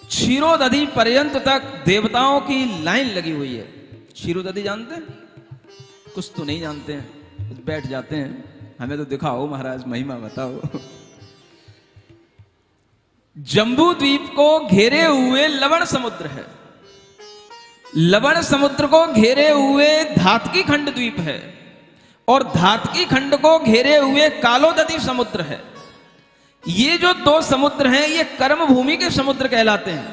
A: क्षीरोदधि पर्यंत तक देवताओं की लाइन लगी हुई है। क्षीरोदधि जानते हैं? कुछ तो नहीं जानते हैं, कुछ बैठ जाते हैं। हमें तो दिखाओ महाराज, महिमा बताओ। जम्बू द्वीप को घेरे हुए लवण समुद्र है। लवण समुद्र को घेरे हुए धातकी खंड द्वीप है। और धातकी खंड को घेरे हुए कालोदधि समुद्र है। ये जो दो समुद्र हैं ये कर्म भूमि के समुद्र कहलाते हैं।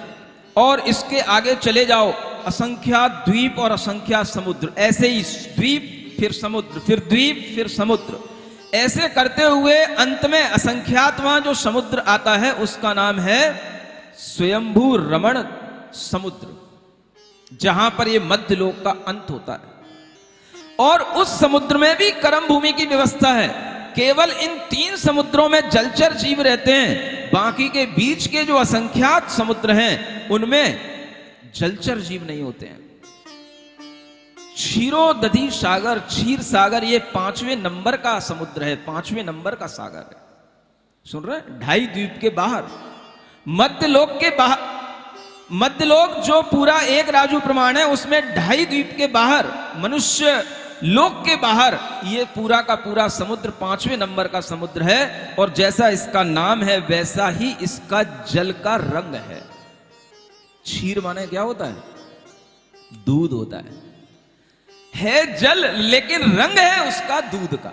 A: और इसके आगे चले जाओ, असंख्यात द्वीप और असंख्यात समुद्र। ऐसे ही द्वीप फिर समुद्र, फिर द्वीप फिर समुद्र, ऐसे करते हुए अंत में असंख्यातवां जो समुद्र आता है उसका नाम है स्वयंभू रमण समुद्र, जहां पर ये मध्य लोक का अंत होता है। और उस समुद्र में भी कर्म भूमि की व्यवस्था है। केवल इन 3 समुद्रों में जलचर जीव रहते हैं। बाकी के बीच के जो असंख्यात समुद्र हैं उनमें जलचर जीव नहीं होते हैं। क्षीरोदधि सागर, क्षीर सागर, ये 5वें नंबर का समुद्र है, 5वें नंबर का सागर है। सुन रहे? 2.5 द्वीप के बाहर, मध्यलोक के बाहर, मध्यलोक जो पूरा एक राजू प्रमाण है उसमें 2.5 द्वीप के बाहर, मनुष्य लोक के बाहर ये पूरा का पूरा समुद्र 5वें नंबर का समुद्र है। और जैसा इसका नाम है वैसा ही इसका जल का रंग है। क्षीर माने क्या होता है? दूध होता है जल, लेकिन रंग है उसका दूध का।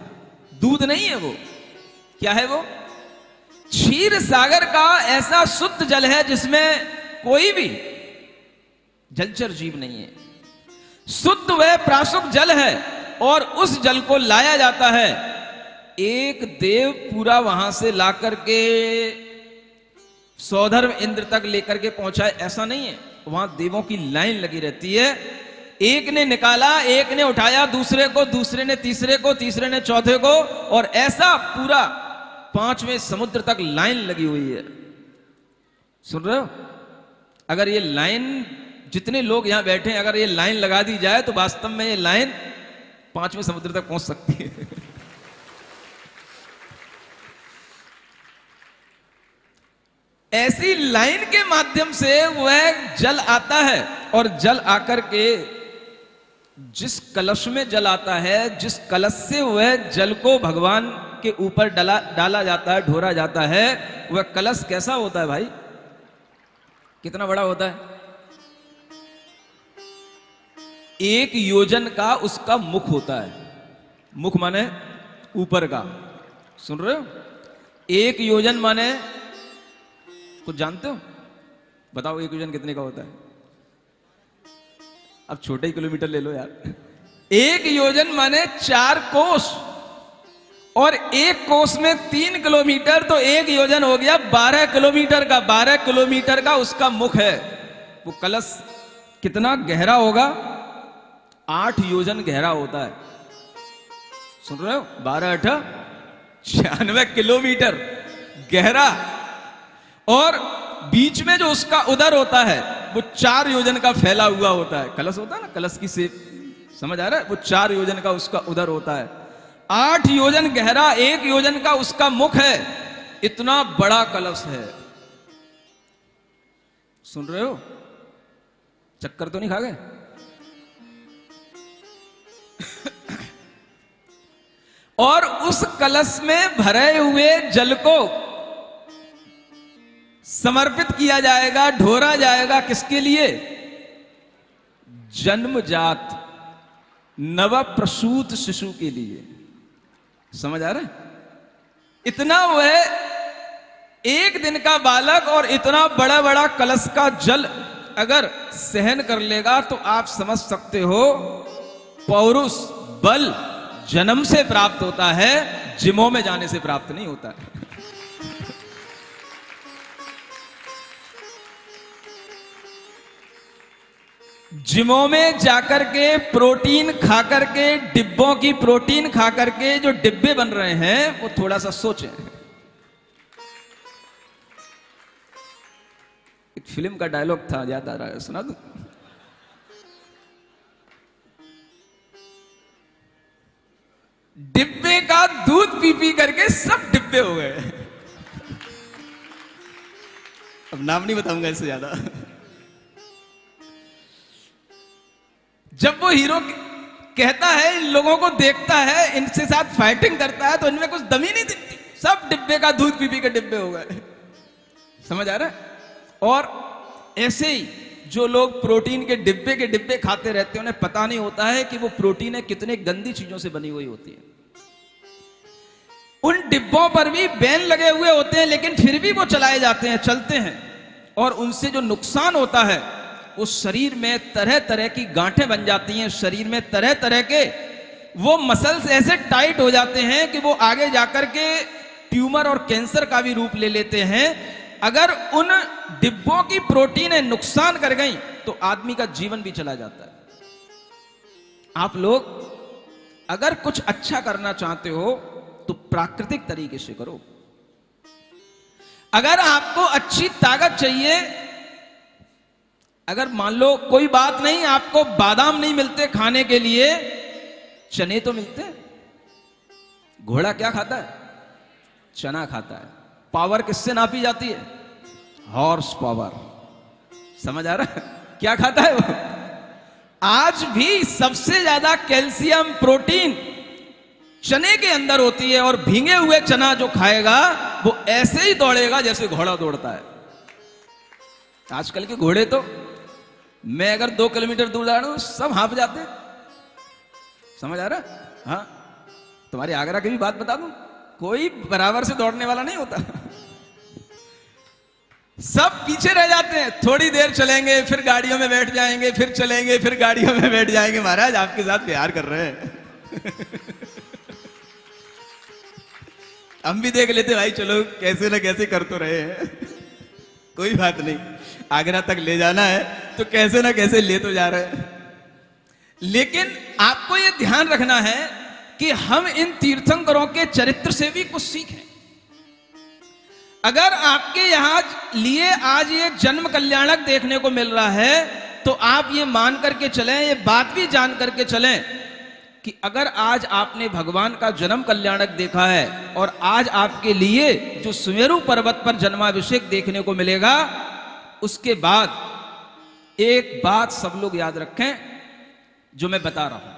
A: दूध नहीं है वो, क्या है वो? क्षीर सागर का ऐसा शुद्ध जल है जिसमें कोई भी जलचर जीव नहीं है। शुद्ध वह प्राशुक जल है। और उस जल को लाया जाता है। एक देव पूरा वहां से लाकर के सौधर्म इंद्र तक लेकर के पहुंचा है, ऐसा नहीं है। वहां देवों की लाइन लगी रहती है। एक ने निकाला, एक ने उठाया, दूसरे को, दूसरे ने तीसरे को, तीसरे ने चौथे को, और ऐसा पूरा 5वें समुद्र तक लाइन लगी हुई है। सुन रहे हो? अगर ये लाइन, जितने लोग यहां बैठे हैं, अगर ये लाइन लगा दी जाए तो वास्तव में ये लाइन 5वें समुद्र तक पहुंच सकती है। ऐसी लाइन के माध्यम से वह जल आता है। और जल आकर के जिस कलश में जल आता है, जिस कलश से वह जल को भगवान के ऊपर डाला जाता है, ढोरा जाता है, वह कलश कैसा होता है भाई? कितना बड़ा होता है? 1 योजन का उसका मुख होता है। मुख माने ऊपर का, सुन रहे हो? 1 योजन माने कुछ जानते हो? बताओ 1 योजन कितने का होता है? अब छोटे ही किलोमीटर ले लो यार। 1 योजन माने 4 कोस, और 1 कोस में 3 किलोमीटर, तो 1 योजन हो गया 12 किलोमीटर का। 12 किलोमीटर का उसका मुख है। वो कलश कितना गहरा होगा? 8 योजन गहरा होता है। सुन रहे हो? 12 8 96 किलोमीटर गहरा, और बीच में जो उसका उदर होता है वो 4 योजन का फैला हुआ होता है। कलश होता है ना, कलश की शेप, समझ आ रहा है? वो 4 योजन का उसका उदर होता है। 8 योजन गहरा, 1 योजन का उसका मुख है। इतना बड़ा कलश है। सुन रहे हो? चक्कर तो नहीं खा गए? और उस कलश में भरे हुए जल को समर्पित किया जाएगा, ढोरा जाएगा। किसके लिए? जन्मजात नव प्रसूत शिशु के लिए। समझ आ रहा है? इतना वह 1 दिन का बालक और इतना बड़ा बड़ा कलश का जल अगर सहन कर लेगा, तो आप समझ सकते हो पौरुष बल जन्म से प्राप्त होता है, जिमों में जाने से प्राप्त नहीं होता है। जिमों में जाकर के प्रोटीन खाकर के, डिब्बों की प्रोटीन खाकर के जो डिब्बे बन रहे हैं, वो थोड़ा सा सोचें। एक फिल्म का डायलॉग था, याद आ रहा है, सुना दूं? डिब्बे का दूध पी पी करके सब डिब्बे हो गए। अब नाम नहीं बताऊंगा इससे ज्यादा। जब वो हीरो कहता है, इन लोगों को देखता है, इनसे साथ फाइटिंग करता है, तो इनमें कुछ दम ही नहीं दिखती, सब डिब्बे का दूध पी पी के डिब्बे हो गए। समझ आ रहा है? और ऐसे ही जो लोग प्रोटीन के डिब्बे खाते रहते हैं, उन्हें पता नहीं होता है कि वो प्रोटीन है कितने गंदी चीजों से बनी हुई होती है। उन डिब्बों पर भी बैन लगे हुए होते हैं, लेकिन फिर भी वो चलाए जाते हैं, चलते हैं। और उनसे जो नुकसान होता है, वो शरीर में तरह तरह की गांठें बन जाती हैं, शरीर में तरह तरह के वो मसल्स ऐसे टाइट हो जाते हैं कि वो आगे जाकर के ट्यूमर और कैंसर का भी रूप ले लेते हैं। अगर उन डिब्बों की प्रोटीनें नुकसान कर गई, तो आदमी का जीवन भी चला जाता है। आप लोग अगर कुछ अच्छा करना चाहते हो, तो प्राकृतिक तरीके से करो। अगर आपको अच्छी ताकत चाहिए, अगर मान लो कोई बात नहीं, आपको बादाम नहीं मिलते खाने के लिए, चने तो मिलते हैं। घोड़ा क्या खाता है? चना खाता है। पावर किससे नापी जाती है? Horse power. समझ आ रहा है? क्या खाता है वो? आज भी सबसे ज्यादा कैल्शियम, प्रोटीन चने के अंदर होती है, और भींगे हुए चना जो खाएगा वो ऐसे ही दौड़ेगा जैसे घोड़ा दौड़ता है। आजकल के घोड़े तो, मैं अगर 2 किलोमीटर दूर जा रहा हूं, सब हाँफ जाते। समझ आ रहा है? हाँ, तुम्हारे आगरा की भी बात बता दूं, कोई बराबर से दौड़ने वाला नहीं होता। सब पीछे रह जाते हैं। थोड़ी देर चलेंगे, फिर गाड़ियों में बैठ जाएंगे, फिर चलेंगे, फिर गाड़ियों में बैठ जाएंगे। महाराज आपके साथ प्यार कर रहे हैं। हम भी देख लेते भाई, चलो कैसे ना कैसे कर तो रहे हैं, कोई बात नहीं, आगरा तक ले जाना है तो कैसे ना कैसे ले तो जा रहे हैं। लेकिन आपको यह ध्यान रखना है कि हम इन तीर्थंकरों के चरित्र से भी कुछ सीखें। अगर आपके यहां लिए आज ये जन्म कल्याणक देखने को मिल रहा है, तो आप ये मान करके चलें, ये बात भी जान करके चलें कि अगर आज आपने भगवान का जन्म कल्याणक देखा है, और आज आपके लिए जो सुमेरु पर्वत पर जन्माभिषेक देखने को मिलेगा, उसके बाद एक बात सब लोग याद रखें, जो मैं बता रहा हूं,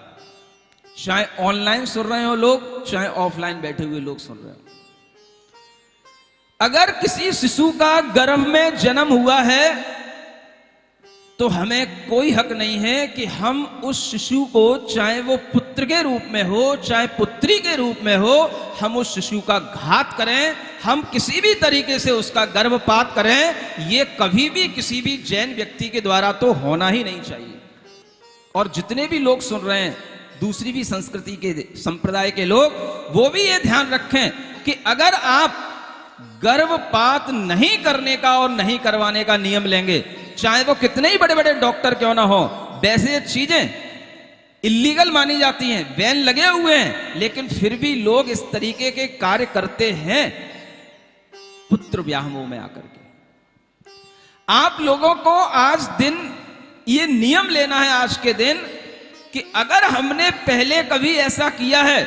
A: चाहे ऑनलाइन सुन रहे हो लोग, चाहे ऑफलाइन बैठे हुए लोग सुन रहे हो। अगर किसी शिशु का गर्भ में जन्म हुआ है तो हमें कोई हक नहीं है कि हम उस शिशु को, चाहे वो पुत्र के रूप में हो चाहे पुत्री के रूप में हो, हम उस शिशु का घात करें, हम किसी भी तरीके से उसका गर्भपात करें। ये कभी भी किसी भी जैन व्यक्ति के द्वारा तो होना ही नहीं चाहिए। और जितने भी लोग सुन रहे हैं दूसरी भी संस्कृति के संप्रदाय के लोग, वो भी ये ध्यान रखें कि अगर आप गर्भपात नहीं करने का और नहीं करवाने का नियम लेंगे, चाहे वो कितने ही बड़े बड़े डॉक्टर क्यों ना हो, वैसे चीजें इलीगल मानी जाती हैं, बैन लगे हुए हैं, लेकिन फिर भी लोग इस तरीके के कार्य करते हैं पुत्र व्यामोह में आकर के। आप लोगों को आज दिन ये नियम लेना है आज के दिन कि अगर हमने पहले कभी ऐसा किया है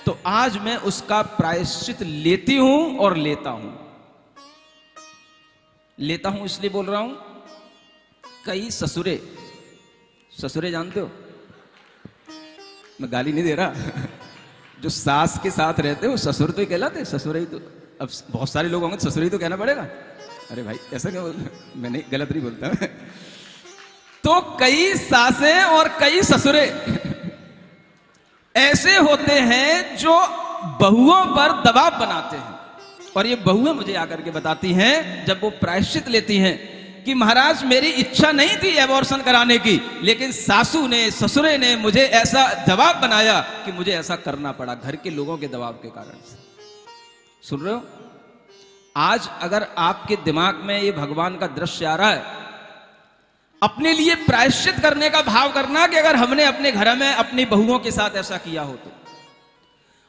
A: तो आज मैं उसका प्रायश्चित लेती हूं और लेता हूं। लेता हूं इसलिए बोल रहा हूं, कई ससुरे, ससुरे जानते हो, मैं गाली नहीं दे रहा जो सास के साथ रहते हो ससुर तो ही कहलाते, ससुर ही तो। अब बहुत सारे लोग होंगे ससुर ही तो कहना पड़ेगा। अरे भाई ऐसा क्या बोलते, मैंने गलत नहीं बोलता तो कई सासें और कई ससुरे ऐसे होते हैं जो बहुओं पर दबाव बनाते हैं। और ये बहुएं मुझे आकर के बताती हैं जब वो प्रायश्चित लेती हैं कि महाराज मेरी इच्छा नहीं थी एबॉर्शन कराने की, लेकिन सासू ने, ससुरे ने मुझे ऐसा दबाव बनाया कि मुझे ऐसा करना पड़ा, घर के लोगों के दबाव के कारण से। सुन रहे हो? आज अगर आपके दिमाग में ये भगवान का दृश्य आ रहा है, अपने लिए प्रायश्चित करने का भाव करना कि अगर हमने अपने घर में अपनी बहुओं के साथ ऐसा किया हो तो।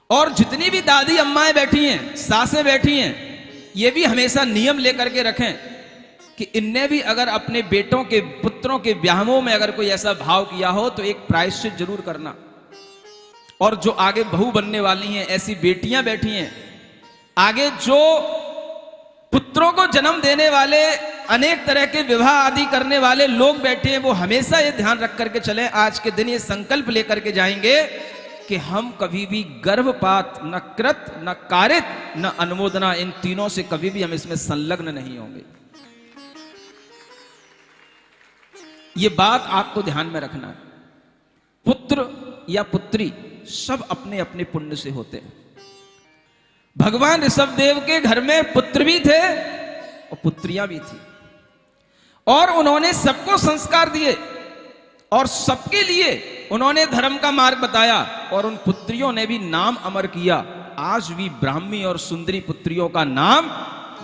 A: और जितनी भी दादी अम्माएं बैठी हैं, सासें बैठी हैं, ये भी हमेशा नियम लेकर के रखें कि इनने भी अगर अपने बेटों के, पुत्रों के ब्याहों में अगर कोई ऐसा भाव किया हो तो एक प्रायश्चित जरूर करना। और जो आगे बहू बनने वाली हैं, ऐसी बेटियां बैठी हैं, आगे जो पुत्रों को जन्म देने वाले, अनेक तरह के विवाह आदि करने वाले लोग बैठे हैं, वो हमेशा ये ध्यान रख करके चलें, आज के दिन ये संकल्प लेकर के जाएंगे कि हम कभी भी गर्भपात न कृत न कारित न अनुमोदना, इन तीनों से कभी भी हम इसमें संलग्न नहीं होंगे। ये बात आपको ध्यान में रखना है। पुत्र या पुत्री सब अपने अपने पुण्य से होते हैं। भगवान ऋषभदेव के घर में पुत्र भी थे और पुत्रियां भी थी, और उन्होंने सबको संस्कार दिए और सबके लिए उन्होंने धर्म का मार्ग बताया, और उन पुत्रियों ने भी नाम अमर किया। आज भी ब्राह्मी और सुंदरी पुत्रियों का नाम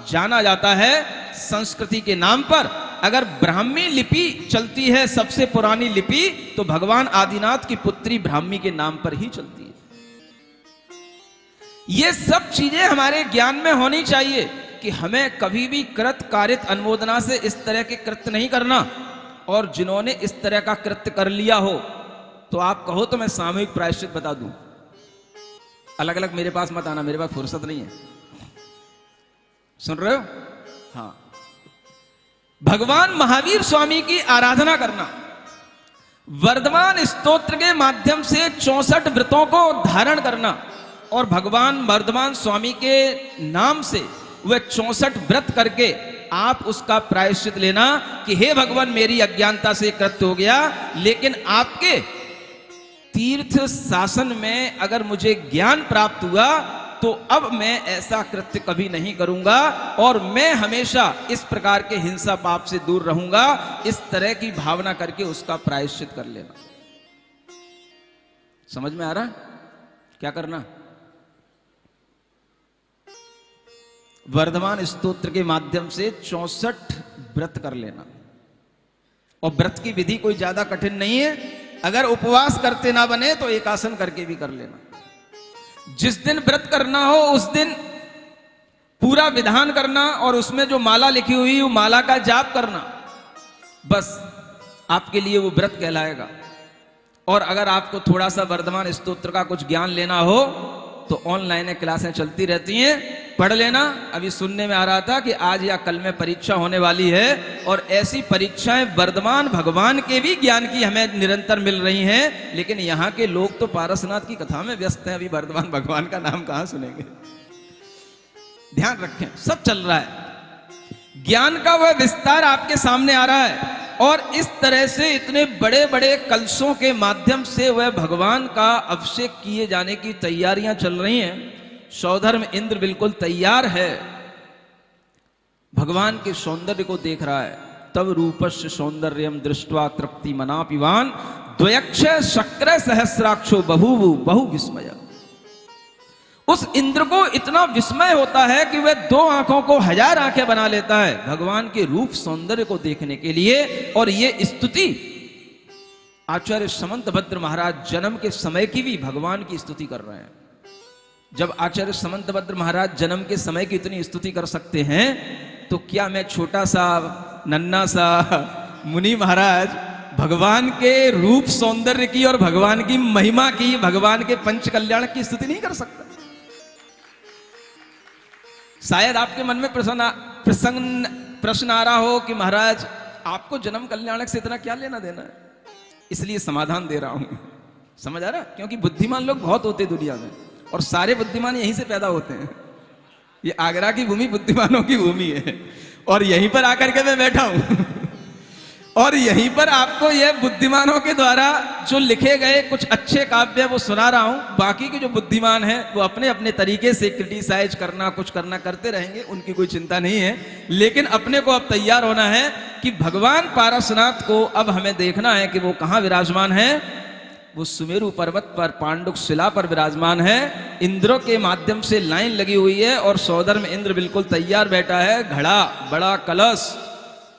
A: जाना जाता है संस्कृति के नाम पर। अगर ब्राह्मी लिपि चलती है, सबसे पुरानी लिपि, तो भगवान आदिनाथ की पुत्री ब्राह्मी के नाम पर ही चलती है। ये सब चीजें हमारे ज्ञान में होनी चाहिए कि हमें कभी भी कृत कारित अनुमोदना से इस तरह के कृत्य नहीं करना। और जिन्होंने इस तरह का कृत्य कर लिया हो तो आप कहो तो मैं सामूहिक प्रायश्चित बता दूं। अलग अलग मेरे पास मत आना, मेरे पास फुर्सत नहीं है। सुन रहे हो? हाँ, भगवान महावीर स्वामी की आराधना करना, वर्धमान स्तोत्र के माध्यम से 64 व्रतों को धारण करना, और भगवान वर्धमान स्वामी के नाम से वह 64 व्रत करके आप उसका प्रायश्चित लेना कि हे भगवान मेरी अज्ञानता से कृत्य हो गया, लेकिन आपके तीर्थ शासन में अगर मुझे ज्ञान प्राप्त हुआ तो अब मैं ऐसा कृत्य कभी नहीं करूंगा, और मैं हमेशा इस प्रकार के हिंसा पाप से दूर रहूंगा। इस तरह की भावना करके उसका प्रायश्चित कर लेना। समझ में आ रहा है क्या करना? वर्धमान स्तोत्र के माध्यम से 64 व्रत कर लेना। और व्रत की विधि कोई ज्यादा कठिन नहीं है। अगर उपवास करते ना बने तो एक आसन करके भी कर लेना। जिस दिन व्रत करना हो उस दिन पूरा विधान करना, और उसमें जो माला लिखी हुई वो माला का जाप करना, बस आपके लिए वो व्रत कहलाएगा। और अगर आपको थोड़ा सा वर्धमान स्तोत्र का कुछ ज्ञान लेना हो तो ऑनलाइन क्लासें चलती रहती हैं, पढ़ लेना। अभी सुनने में आ रहा था कि आज या कल में परीक्षा होने वाली है और ऐसी परीक्षाएं वर्धमान भगवान के भी ज्ञान की हमें निरंतर मिल रही हैं, लेकिन यहाँ के लोग तो पारसनाथ की कथा में व्यस्त हैं, अभी वर्धमान भगवान का नाम कहां सुनेंगे। ध्यान रखें, सब चल रहा है, ज्ञान का वह विस्तार आपके सामने आ रहा है और इस तरह से इतने बड़े बड़े कलशों के माध्यम से वह भगवान का अभिषेक किए जाने की तैयारियां चल रही हैं। सौधर्म इंद्र बिल्कुल तैयार है, भगवान के सौंदर्य को देख रहा है। तब रूपस्य सौंदर्यम दृष्ट्वा तृप्ति मनापिवान द्वयक्ष शक्र सहस्राक्षो बहु बहु विस्मय। उस इंद्र को इतना विस्मय होता है कि वह 2 आंखों को 1000 आंखें बना लेता है भगवान के रूप सौंदर्य को देखने के लिए। और ये स्तुति आचार्य समंतभद्र महाराज जन्म के समय की भी भगवान की स्तुति कर रहे हैं। जब आचार्य समंतभद्र महाराज जन्म के समय की इतनी स्तुति कर सकते हैं, तो क्या मैं छोटा सा नन्ना सा मुनि महाराज भगवान के रूप सौंदर्य की और भगवान की महिमा की, भगवान के पंच कल्याण की स्तुति नहीं कर सकता? शायद आपके मन में प्रश्न आ रहा हो कि महाराज आपको जन्म कल्याणक से इतना क्या लेना देना है, इसलिए समाधान दे रहा हूं। समझ आ रहा? क्योंकि बुद्धिमान लोग बहुत होते दुनिया में और सारे बुद्धिमान यहीं से पैदा होते हैं। ये आगरा की भूमि बुद्धिमानों की भूमि है और यहीं पर आकर के मैं बैठा हूं और यहीं पर आपको ये बुद्धिमानों के द्वारा जो लिखे गए कुछ अच्छे काव्य वो सुना रहा हूं। बाकी के जो बुद्धिमान हैं वो अपने अपने तरीके से क्रिटिसाइज करना कुछ करना करते रहेंगे, उनकी कोई चिंता नहीं है। लेकिन अपने को अब तैयार होना है कि भगवान पारसनाथ को अब हमें देखना है कि वो कहां विराजमान है। वो सुमेरु पर्वत पर पांडुक शिला पर विराजमान है। इंद्रों के माध्यम से लाइन लगी हुई है और सौधर्म इंद्र बिल्कुल तैयार बैठा है। घड़ा बड़ा कलश,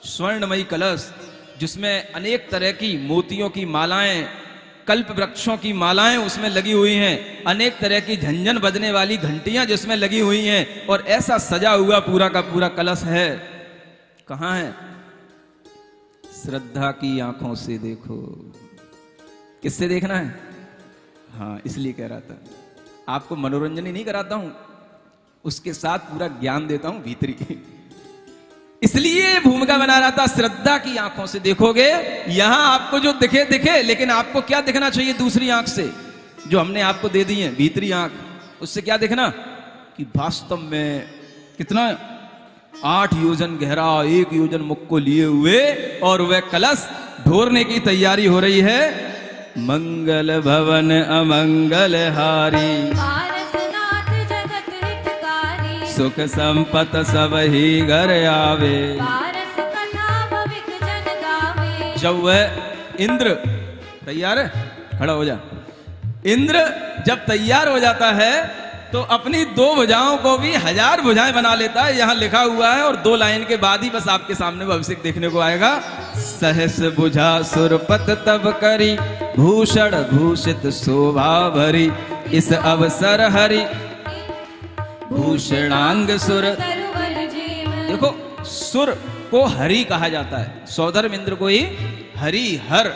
A: स्वर्णमयी कलश, जिसमें अनेक तरह की मोतियों की मालाएं, कल्प वृक्षों की मालाएं उसमें लगी हुई हैं, अनेक तरह की झंझन बजने वाली घंटियां जिसमें लगी हुई हैं और ऐसा सजा हुआ पूरा का पूरा कलश है। कहां है? श्रद्धा की आंखों से देखो। किससे देखना है? हाँ, इसलिए कह रहा था आपको मनोरंजन ही नहीं कराता हूं, उसके साथ पूरा ज्ञान देता हूं भीतरी की, इसलिए भूमिका बना रहा था। श्रद्धा की आंखों से देखोगे, यहां आपको जो दिखे दिखे, लेकिन आपको क्या दिखना चाहिए दूसरी आंख से जो हमने आपको दे दी है, भीतरी आंख, उससे क्या देखना कि वास्तव में कितना 8 योजन गहरा 1 योजन मुख को लिए हुए और वह कलश ढोरने की तैयारी हो रही है। मंगल भवन अमंगल हारी,
B: पारसनाथ जगत हितकारी,
A: सुख संपत सब ही घर आवे,
B: पारस कथा भविक जन गावे।
A: जब वह इंद्र तैयार है, खड़ा हो जा। इंद्र जब तैयार हो जाता है तो अपनी 2 भुजाओं को भी 1000 भुजाएं बना लेता है। यहां लिखा हुआ है और 2 लाइन के बाद ही बस आपके सामने वो अभिषेक देखने को आएगा। सहस भुजा सुरपत तब करी, भूषण भूषित शोभा भरी, इस अवसर हरि भूषणांग सुर।
B: तरुवर जीव,
A: देखो, सुर को हरि कहा जाता है, सौधर्म इंद्र को ही हरि हर,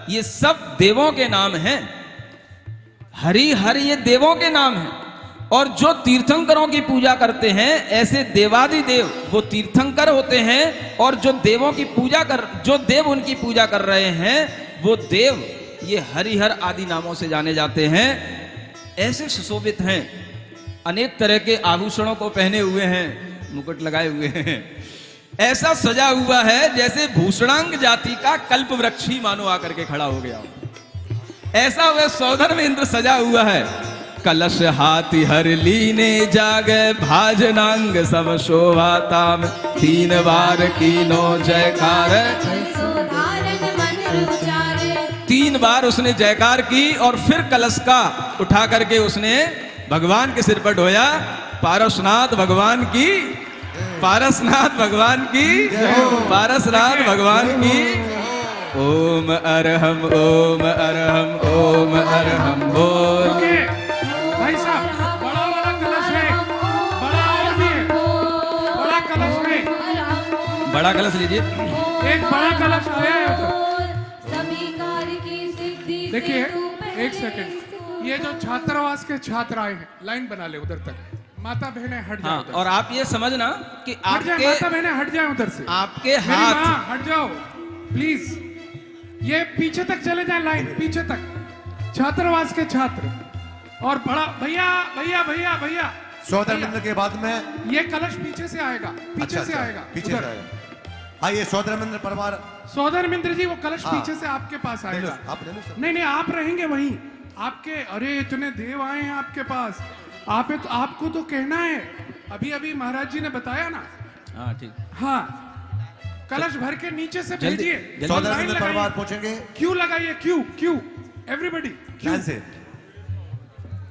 A: ये सब देवों के नाम हैं। हरि हर ये देवों के नाम हैं। और जो तीर्थंकरों की पूजा करते हैं, ऐसे देवादिदेव वो तीर्थंकर होते हैं। और जो देवों की पूजा जो देव उनकी पूजा कर रहे हैं वो देव ये हरिहर आदि नामों से जाने जाते हैं। ऐसे सुशोभित हैं, अनेक तरह के आभूषणों को पहने हुए हैं, मुकुट लगाए हुए हैं, ऐसा सजा हुआ है जैसे भूषणांग जाति का कल्प वृक्ष ही मानो आकर के खड़ा हो गया। ऐसा वह सौधर्म इंद्र सजा हुआ है। कलश हाथी हर लीने जागे, भाजनांग सम शोभाताम, 3 बार कीनो जयकार।
B: सोधारन मन उचारे,
A: 3 बार उसने जयकार की और फिर कलश का उठा करके उसने भगवान के सिर पर ढोया। पारसनाथ भगवान की, पारसनाथ भगवान की, पारसनाथ भगवान की। ओम अरहम ओम अरहम ओम अरहम बोल।
D: भाई साहब, बड़ा वाला कलश है, बड़ा आरती है, बड़ा कलश है,
A: बड़ा कलश लीजिए।
D: एक बड़ा कलश आया है उधर।
B: सभी कार्य की सिद्धि से
D: देखिए,
B: तू पहले
D: 1 सेकंड, ये जो छात्रावास के छात्र आए हैं, लाइन बना ले उधर तक, माता बहने हट जाओ
A: हाँ,
D: उधर
A: और आप ये समझना कि
D: से। हट जाए
A: आपके
D: माता बहने हट जाए उधर से।
A: आपके
D: मेरी
A: हाथ
D: माँ, हट जाओ प्लीज। ये पीछे तक चले जाए, लाइन पीछे तक। छात्रावास के छात्र और बड़ा भैया भैया भैया भैया
C: सौदर
D: भैया,
C: मंदिर के बाद में
D: ये कलश पीछे से आएगा, पीछे से आएगा
C: पीछे से
D: उधर।
C: आएगा। आइए सौदर मंदिर परिवार
D: सौदर मिंद्र जी, वो कलश
C: हाँ।
D: पीछे से आपके पास
C: ले लो,
D: आएगा।
C: आप ले लो सर।
D: नहीं नहीं, आप रहेंगे वहीं। आपके अरे इतने देव आए हैं आपके पास, आपको तो कहना है। अभी अभी महाराज जी ने बताया ना।
A: हाँ ठीक,
D: हाँ, कलश भर के नीचे से
A: जल्दी-
D: भेजिए।
A: जल्दी।
C: सौदर
D: लाइन
C: मंदिर परिवार
D: लगाइए,
C: पहुंचेंगे
D: क्यों लगाइए, क्यों क्यों एवरीबडी क्यों।
C: लाइन से।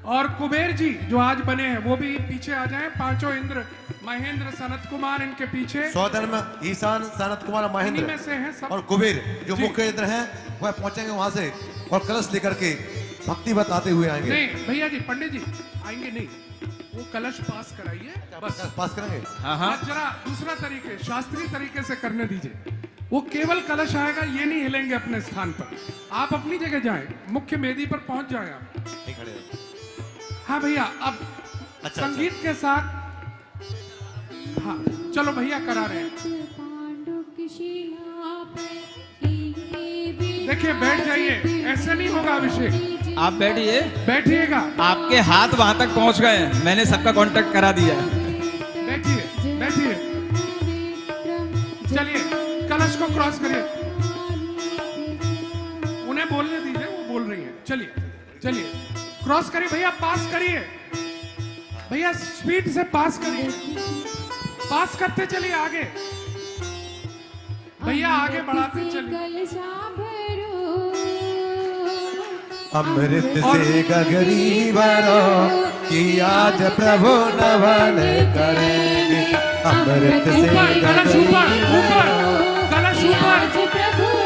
D: और कुबेर जी जो आज बने हैं वो भी पीछे आ जाएं। पांचों इंद्र, महेंद्र, सनत कुमार इनके पीछे।
C: सौदर में ईशान, सनत कुमार,
D: इन्हीं में
C: महेंद्र
D: से हैं सब।
C: और कुबेर जो
D: जी।
C: मुख्य इंद्र हैं वह पहुंचेंगे वहां से और कलश लेकर के भक्ति बताते हुए आएंगे।
D: नहीं भैया जी, पंडित जी आएंगे नहीं, वो कलश पास कराइए बस।
C: पास करेंगे।
A: हाँ हाँ,
D: आज जरा दूसरा तरीके, शास्त्रीय तरीके से करने दीजिए। वो केवल कलश आएगा, ये नहीं हिलेंगे अपने स्थान पर। आप अपनी जगह जाएं, मुख्य वेदी पर पहुंच जाएं आप।
C: नहीं खड़े रहो।
D: हाँ भैया, अब
C: अच्छा,
D: संगीत के साथ। हाँ चलो भैया, करा रहे हैं। देखिए बैठ जाइए, ऐसे नहीं होगा अभिषेक।
A: आप बैठिए।
D: बैठिएगा,
A: आपके हाथ वहां तक पहुंच गए हैं, मैंने सबका कांटेक्ट करा दिया है।
D: बैठिए बैठिए। चलिए कलश को क्रॉस करिए, उन्हें बोलने दीजिए, वो बोल रही हैं। चलिए चलिए, क्रॉस करिए भैया, पास करिए भैया, स्पीड से पास करिए, पास करते चलिए आगे भैया, आगे बढ़ाते चलिए।
C: अमृत से गगरी भरो कि आज प्रभु नवन करेंगे। अमृत से
D: ऊपर कलश, ऊपर ऊपर कलश, ऊपर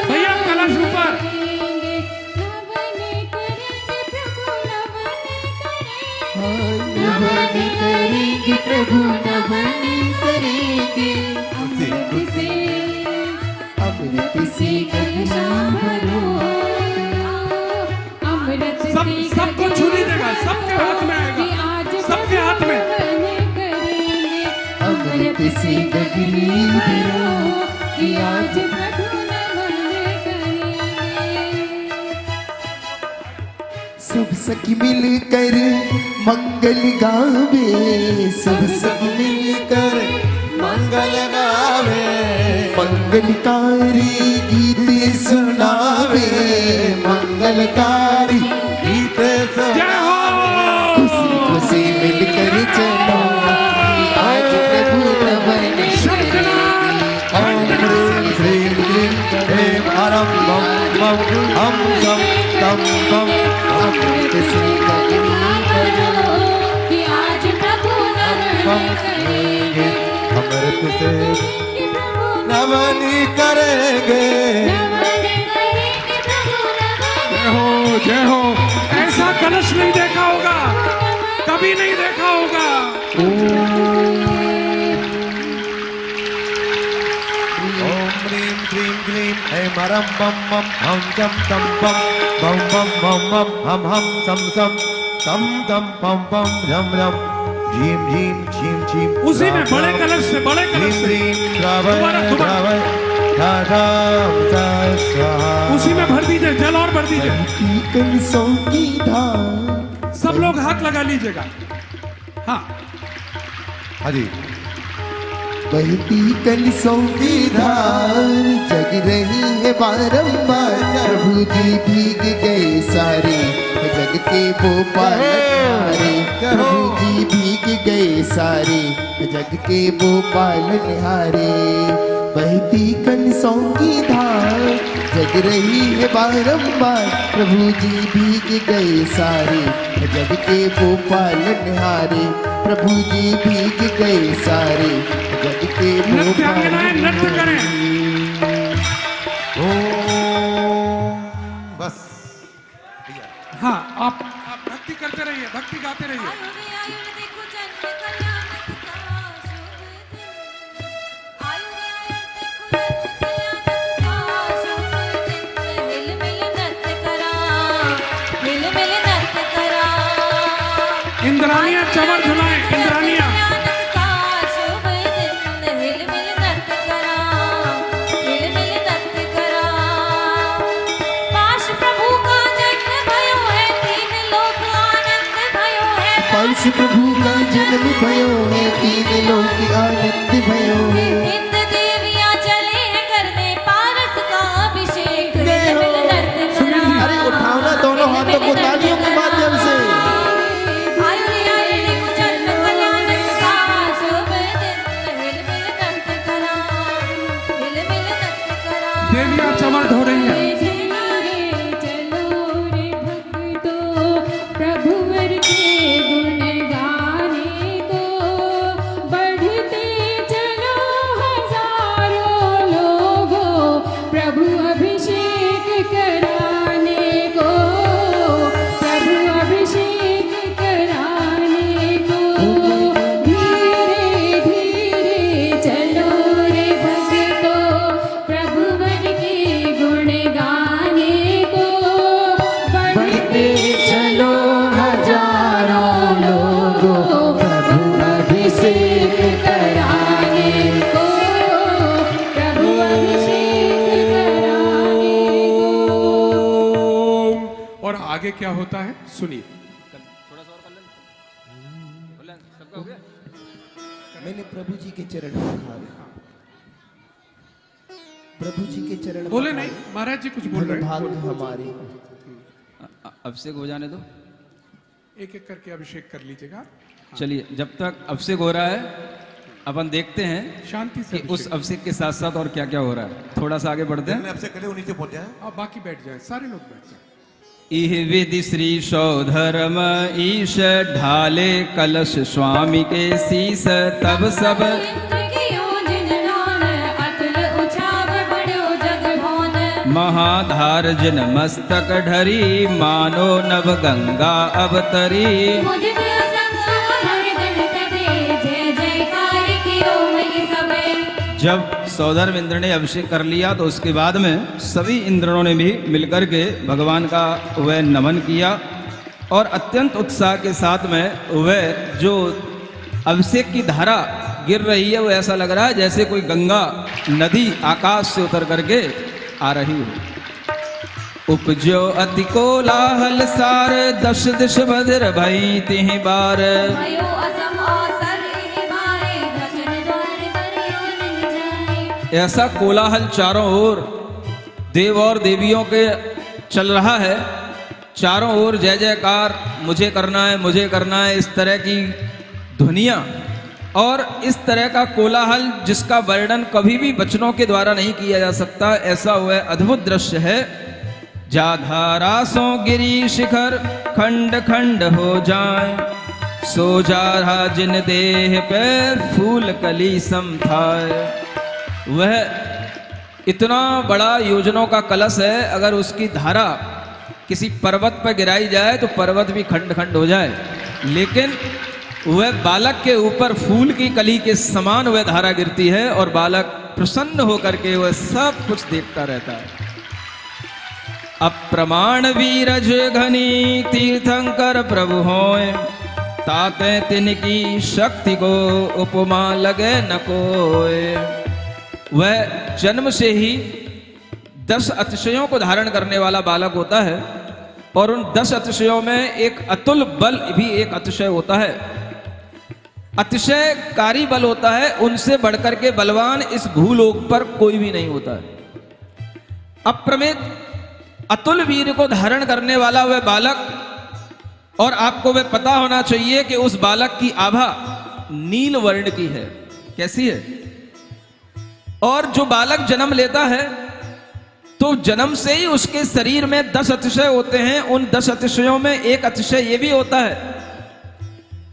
D: भैया, कलश ऊपर।
B: करेंगे प्रभु नमन करेंगे। अमृत से कलशा भरो, अमृत से
D: सबको छुरी देगा, सबके हाथ में आएगा, सबके हाथ में।
B: अमृत से गगरी भरो कि आज प्रभु नमन करेंगे।
E: सब सखी मिलकर मंगल गावे, सब सखी मिलकर
C: मंगल गावे,
E: मंगलकारी गीत सुनावे, मंगलकारी
C: गीत
D: जय हो।
E: खुशी खुशी मिलकर चलो कि आज प्रभु नमन करेंगे।
C: ओम ह्रीं श्रीं क्लीं ऐं परं बम बम हम सम तम बम।
E: अमृत से गगरी भरो
B: कि आज प्रभु नमन करेंगे।
C: अमृत से
B: कि प्रभु
C: नवनी करेंगे।
B: नमन करेंगे, प्रभु नमन।
D: जय हो जय हो। ऐसा कलश नहीं देखा होगा, कभी नहीं देखा होगा।
C: ओम ह्रीं क्लीं क्लीं ऐं परं बम बम हम जम तम बम बम बम बम बम हम सम सम तम तम पम पम झम झम झीम झीम छीम छीम।
D: उसी में बड़े कलश से, बड़े कलश से दोबारा, दोबारा। उसी में भर दीजिए, जल और भर दीजिए।
E: कलशों की धार,
D: सब लोग हाथ लगा लीजिएगा। हाँ
C: हाँ जी।
E: बहती कलशों की धार जग रही है बारंबार। प्रभु जी भीग गए सारे जग के वो पालनहारे। प्रभु जी भीग गए सारे जग के वो पालनहारे। बहती कलशों की धार जग रही है बारंबार। प्रभु जी भीग गए सारे जग के वो पालनहारे। प्रभु जी भीग गए सारे जग के वो
D: नृत्यांगनाएं नृत्य करें।
C: ओम बस।
D: हाँ आप भक्ति करते रहिए, भक्ति गाते रहिए। इंद्रानियां चवर झुलाएं, इंद्रानियां।
E: इस प्रभु का जन्म भयो है, तीन लोक आनंद भयो है।
B: नित्य देवियां चले हैं करने पारस का अभिषेक।
E: जय हो। अरे उठाओ ना दोनों हाथों को तालियों के माध्यम से।
B: आयुर्यायणी को जन्म कल्याण का शुभ दिन, हिल मिल नृत्य करा, हिल मिल नृत्य करा।
D: देवियां चमर ढो रही हैं।
B: चलो रे भक्तों, प्रभुवर के गुण गाने को, बढ़ते चलो हजारों लोगों, प्रभु अभिषेक कराने को, प्रभु अभिषेक कराने को। धीरे धीरे चलो रे भक्तों, प्रभुवर के गुण गाने को, बढ़ते चलो हजारों लोगों, प्रभु अभिषेक कराने को, प्रभु अभिषेक कराने को।
D: और आगे क्या होता है सुनिए।
E: मैंने प्रभु जी के चरण पखारे, प्रभु जी के चरण
D: बोले
E: पखारे।
D: नहीं, महाराज जी कुछ बोल रहे हैं।
E: भाग्य हमारे।
A: अभिषेक हो जाने दो।
D: एक एक करके अभिषेक कर लीजिएगा।
A: चलिए, जब तक अभिषेक हो रहा है अपन देखते हैं
D: शांति से
A: कि उस अभिषेक के साथ साथ और क्या क्या हो रहा है। थोड़ा सा आगे बढ़ते हैं।
C: आपसे करे वो नीचे पहुंच जाए।
D: आप बाकी बैठ जाए, सारे लोग बैठ जाए।
A: इह विधि श्री सौधर्म ईश ढाले कलश स्वामी के शीस, तब सब
B: इंद्र की योजन नान, अतुल उछाव बड़ो जग भवन।
A: महाधार जन मस्तक ढरी, मानो नव गंगा अवतरी।
B: मुझ दियो संग हर गणित दे, जय जयकार कियो महि सबे।
A: जब सौधर्म इंद्र ने अभिषेक कर लिया तो उसके बाद में सभी इंद्रों ने भी मिलकर के भगवान का वह नमन किया और अत्यंत उत्साह के साथ में वह जो अभिषेक की धारा गिर रही है वो ऐसा लग रहा है जैसे कोई गंगा नदी आकाश से उतर करके आ रही हो। उपजो अति कोलाहल सार, दश दिश बज्र भई तिहि बार।
B: भयो असम अवसर इहि भाए, दर्शन द्वार करियो नहीं जाए।
A: ऐसा कोलाहल चारों ओर देव और देवियों के चल रहा है। चारों ओर जय जयकार, मुझे करना है, मुझे करना है, इस तरह की ध्वनियां और इस तरह का कोलाहल जिसका वर्णन कभी भी वचनों के द्वारा नहीं किया जा सकता। ऐसा वह अद्भुत दृश्य है। जाधारासों गिरी शिखर, खंड खंड हो जाए, सो जा रहा जिन देह पे फूल कली समथाए। वह इतना बड़ा योजनों का कलश है, अगर उसकी धारा किसी पर्वत पर गिराई जाए तो पर्वत भी खंड खंड हो जाए, लेकिन वह बालक के ऊपर फूल की कली के समान वह धारा गिरती है और बालक प्रसन्न होकर के वह सब कुछ देखता रहता है। अप्रमाण वीरज घनी, तीर्थंकर प्रभु होए, ताते तिनकी शक्ति को उपमा लगे न कोय। वह जन्म से ही 10 अतिशयों को धारण करने वाला बालक होता है और उन 10 अतिशयों में एक अतुल बल भी एक अतिशय होता है। अतिशयकारी बल होता है, उनसे बढ़कर के बलवान इस भूलोक पर कोई भी नहीं होता है। अप्रमेय अतुल वीर को धारण करने वाला वह बालक, और आपको वह पता होना चाहिए कि उस बालक की आभा नील वर्ण की है। कैसी है? और जो बालक जन्म लेता है तो जन्म से ही उसके शरीर में 10 अतिशय होते हैं। उन 10 अतिशयों में एक अतिशय यह भी होता है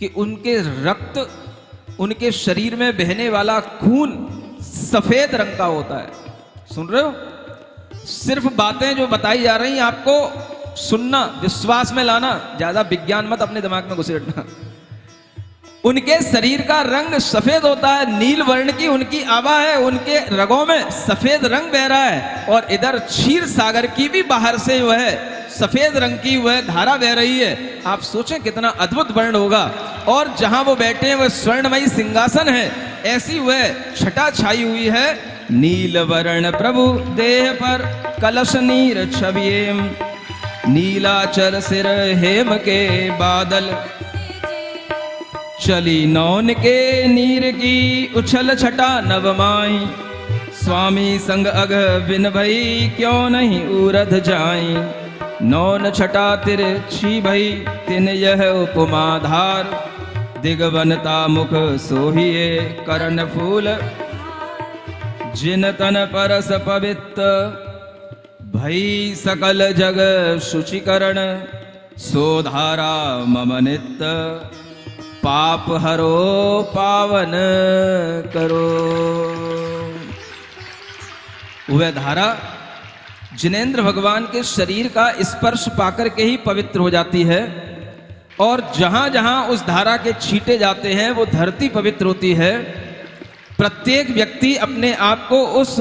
A: कि उनके रक्त, उनके शरीर में बहने वाला खून सफेद रंग का होता है। सुन रहे हो? सिर्फ बातें जो बताई जा रही हैं आपको सुनना, विश्वास में लाना, ज्यादा विज्ञान मत अपने दिमाग में घुसेड़ना। उनके शरीर का रंग सफेद होता है, नील वर्ण की उनकी आभा है, उनके रगों में सफेद रंग बह रहा है और इधर क्षीर सागर की भी बाहर से वह सफेद रंग की वह धारा बह रही है। आप सोचें कितना अद्भुत वर्ण होगा। और जहां वो बैठे हैं वह स्वर्णमयी सिंहासन है, ऐसी वह छटा छाई हुई है। नील वर्ण प्रभु देह पर कलश नीर छविएम, नीलाचल सिर हेम के बादल। चली नौन के नीर की उछल छटा नवमाई, स्वामी संग अग बिन भई क्यों नहीं उरध जाई। नौन छटा तिरछी भई तिन यह उपमा धार, दिगवनता मुख सोहिए करण फूल, जिन तन परस पवित्र भई सकल जग शुचिकरण, सोधारा मम नित्य पाप हरो पावन करो। वह धारा जिनेंद्र भगवान के शरीर का स्पर्श पाकर के ही पवित्र हो जाती है, और जहां जहां उस धारा के छींटे जाते हैं वो धरती पवित्र होती है। प्रत्येक व्यक्ति अपने आप को उस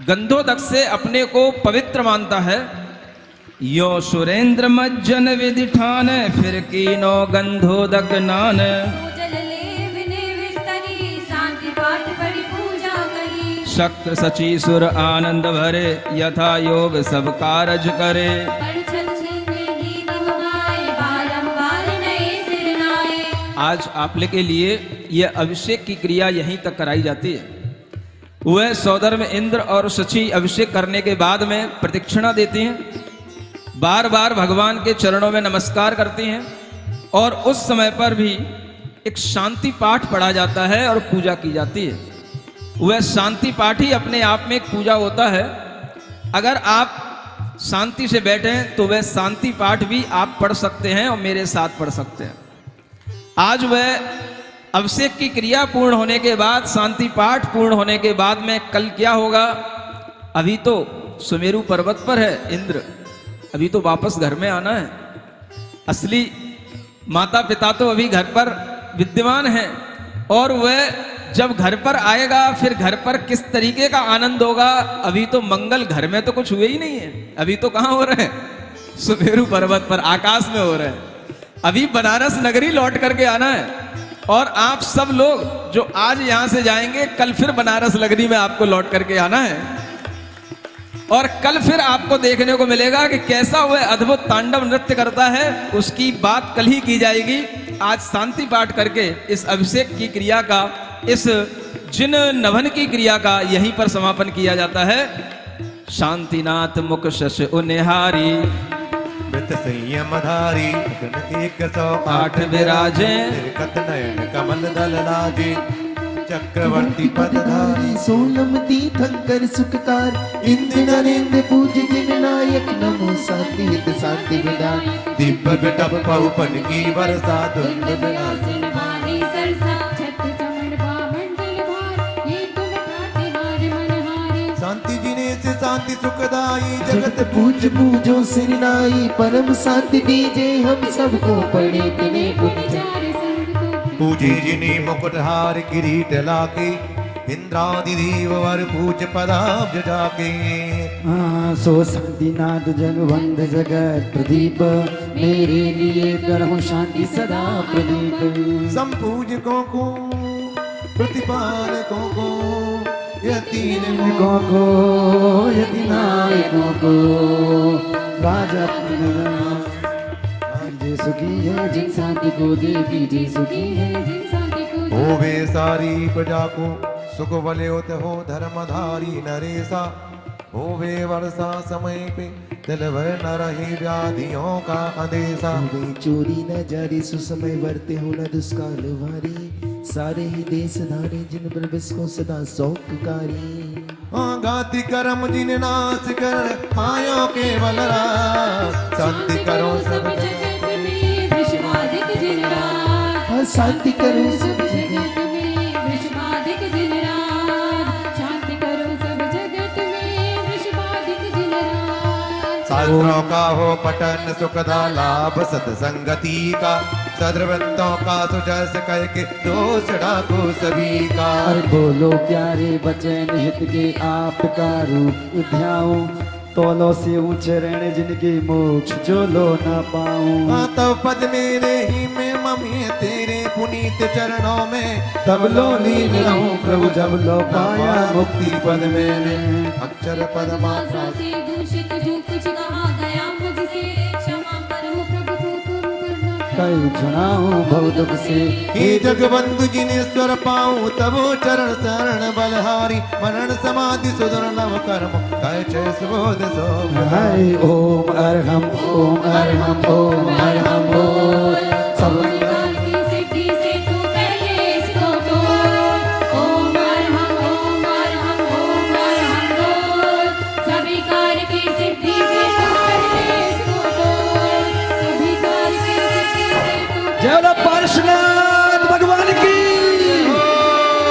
A: गंधोदक से अपने को पवित्र मानता है। यो सुरेंद्र मज्जन विधि ठान, फिर कीनो गंधोदक नान।
B: जल ले विने विस्तरी, शांति पाठ बड़ी पूजा करी।
A: शक्र सची सुर आनंद भरे, यथा योग सब कारज करे।
B: परछन छीने गीत गाए, बारंबार नए सिर नाए।
A: आज आप लोग के लिए यह अभिषेक की क्रिया यहीं तक कराई जाती है। वह सौधर्म इंद्र और शची अभिषेक करने के बाद में प्रदक्षिणा देती हैं, बार बार भगवान के चरणों में नमस्कार करती हैं, और उस समय पर भी एक शांति पाठ पढ़ा जाता है और पूजा की जाती है। वह शांति पाठ ही अपने आप में एक पूजा होता है। अगर आप शांति से बैठें तो वह शांति पाठ भी आप पढ़ सकते हैं और मेरे साथ पढ़ सकते हैं। आज वह अभिषेक की क्रिया पूर्ण होने के बाद, शांति पाठ पूर्ण होने के बाद में कल क्या होगा? अभी तो सुमेरु पर्वत पर है इंद्र, अभी तो वापस घर में आना है। असली माता पिता तो अभी घर पर विद्यमान हैं, और वह जब घर पर आएगा फिर घर पर किस तरीके का आनंद होगा। अभी तो मंगल घर में तो कुछ हुए ही नहीं है, अभी तो कहाँ हो रहे हैं? सुमेरु पर्वत पर आकाश में हो रहे हैं। अभी बनारस नगरी लौट करके आना है, और आप सब लोग जो आज यहां से जाएंगे कल फिर बनारस नगरी में आपको लौट करके आना है, और कल फिर आपको देखने को मिलेगा कि कैसा वह अद्भुत तांडव नृत्य करता है। उसकी बात कल ही की जाएगी। आज शांति पाठ करके इस अभिषेक की क्रिया का, इस जिन नभन की क्रिया का यहीं पर समापन किया जाता है। शांतिनाथ मुख शश उनिहारी,
C: मृत संयमधारी, गगन 108
A: विराजे।
C: निर्गत नयन कमल दल लाजे, चक्रवर्ती पदधारी।
E: सोलम तीर्थंकर सुखकार, इंद्र नरेंद्र पूज्य नायक, नमो शांति हित शांति विधान।
C: दिव्य बिटप पहुपन की वर्षा, दुर्ग
B: विलासिन वाणी सरसा। छठ चमन बामंडल भार, ये तुम प्रतिहार मनहारे।
C: शांति जिने से शांति सुखदाई,
E: जगत पूज पूजो सिर नाई, परम शांति दीजे हम सबको पढ़े तिने पुण्य।
B: चार संग को
C: पूजी जिनी मुकुटहार किरीट लाके, इंद्रादि देवर पूज पदाब्ज जाके।
F: सो शांतिनाथ जगवंद जगत प्रदीप, मेरे लिए करो शांति सदा प्रदीप।
C: संपूजकों को प्रतिपालकों को, यतीन
F: को यदि नायकों को, राजा जे सुखी है जिन शांति को देवी जी सुखी है।
B: जिन शांति को
C: होवे सारी प्रजा को सुख वलयोत हो, धर्मधारी नरेसा होवे वर्षा समय पे, दिल भर न रही व्याधियों का अंदेशा।
E: वे चोरी न जारी, सुसमय वर्ते हो न दुष्काल भारी। सारे ही देश धारे, जिन पर विश्व सदा सौखकारी।
C: गाति कर्म जिन नाश कर, आयो केवल रास। शांति करो सब
B: जगत में विश्वाधिक जिन रात।
E: शांति करो
B: सब जगत में विश्वाधिक दिन रात। शांति करो सब जगत में विश्वाधिक दिन रात।
C: शास्त्रों का हो पठन सुखदा लाभ, सत्संगति का सद्रवंतों का सुजस कह के, दोष डाको सभी का।
F: अरे बोलो प्यारे वचन हित के, आपका रूप ध्याऊं। तोलो से ऊंचे रहने जिनके मोक्ष जो लो ना पाऊं।
C: तब पद मेरे ही में मम्मी, तेरे पुनीत चरणों में
F: तब लो लीन रहूं प्रभु, जब लो पाया मुक्ति पद में।
C: अक्षर पद मात्रा
B: भाषा से दूषित जो कुछ कहा गया मुझसे, क्षमा करो प्रभु को तुम करना।
F: कई जुड़ाऊं भव दुख से।
C: हे जगबंधु जिनेश्वर पाऊं तबो चरण शरण बलहारी मनन समाधि सुदुर्लभ कर्म कह चय सुबोध सो
F: हाय ओम अरहम ओम अरहम ओम अरहम बोल सब
B: काल की सिद्धि से तू पहले इसको तोड़। ओम अरहम बोल। सभी कार्य की सिद्धि से तू पहले इसको तोड़। सभी कार्य की सिद्धि से तू
F: जय बोलो पार्श्वनाथ भगवान की,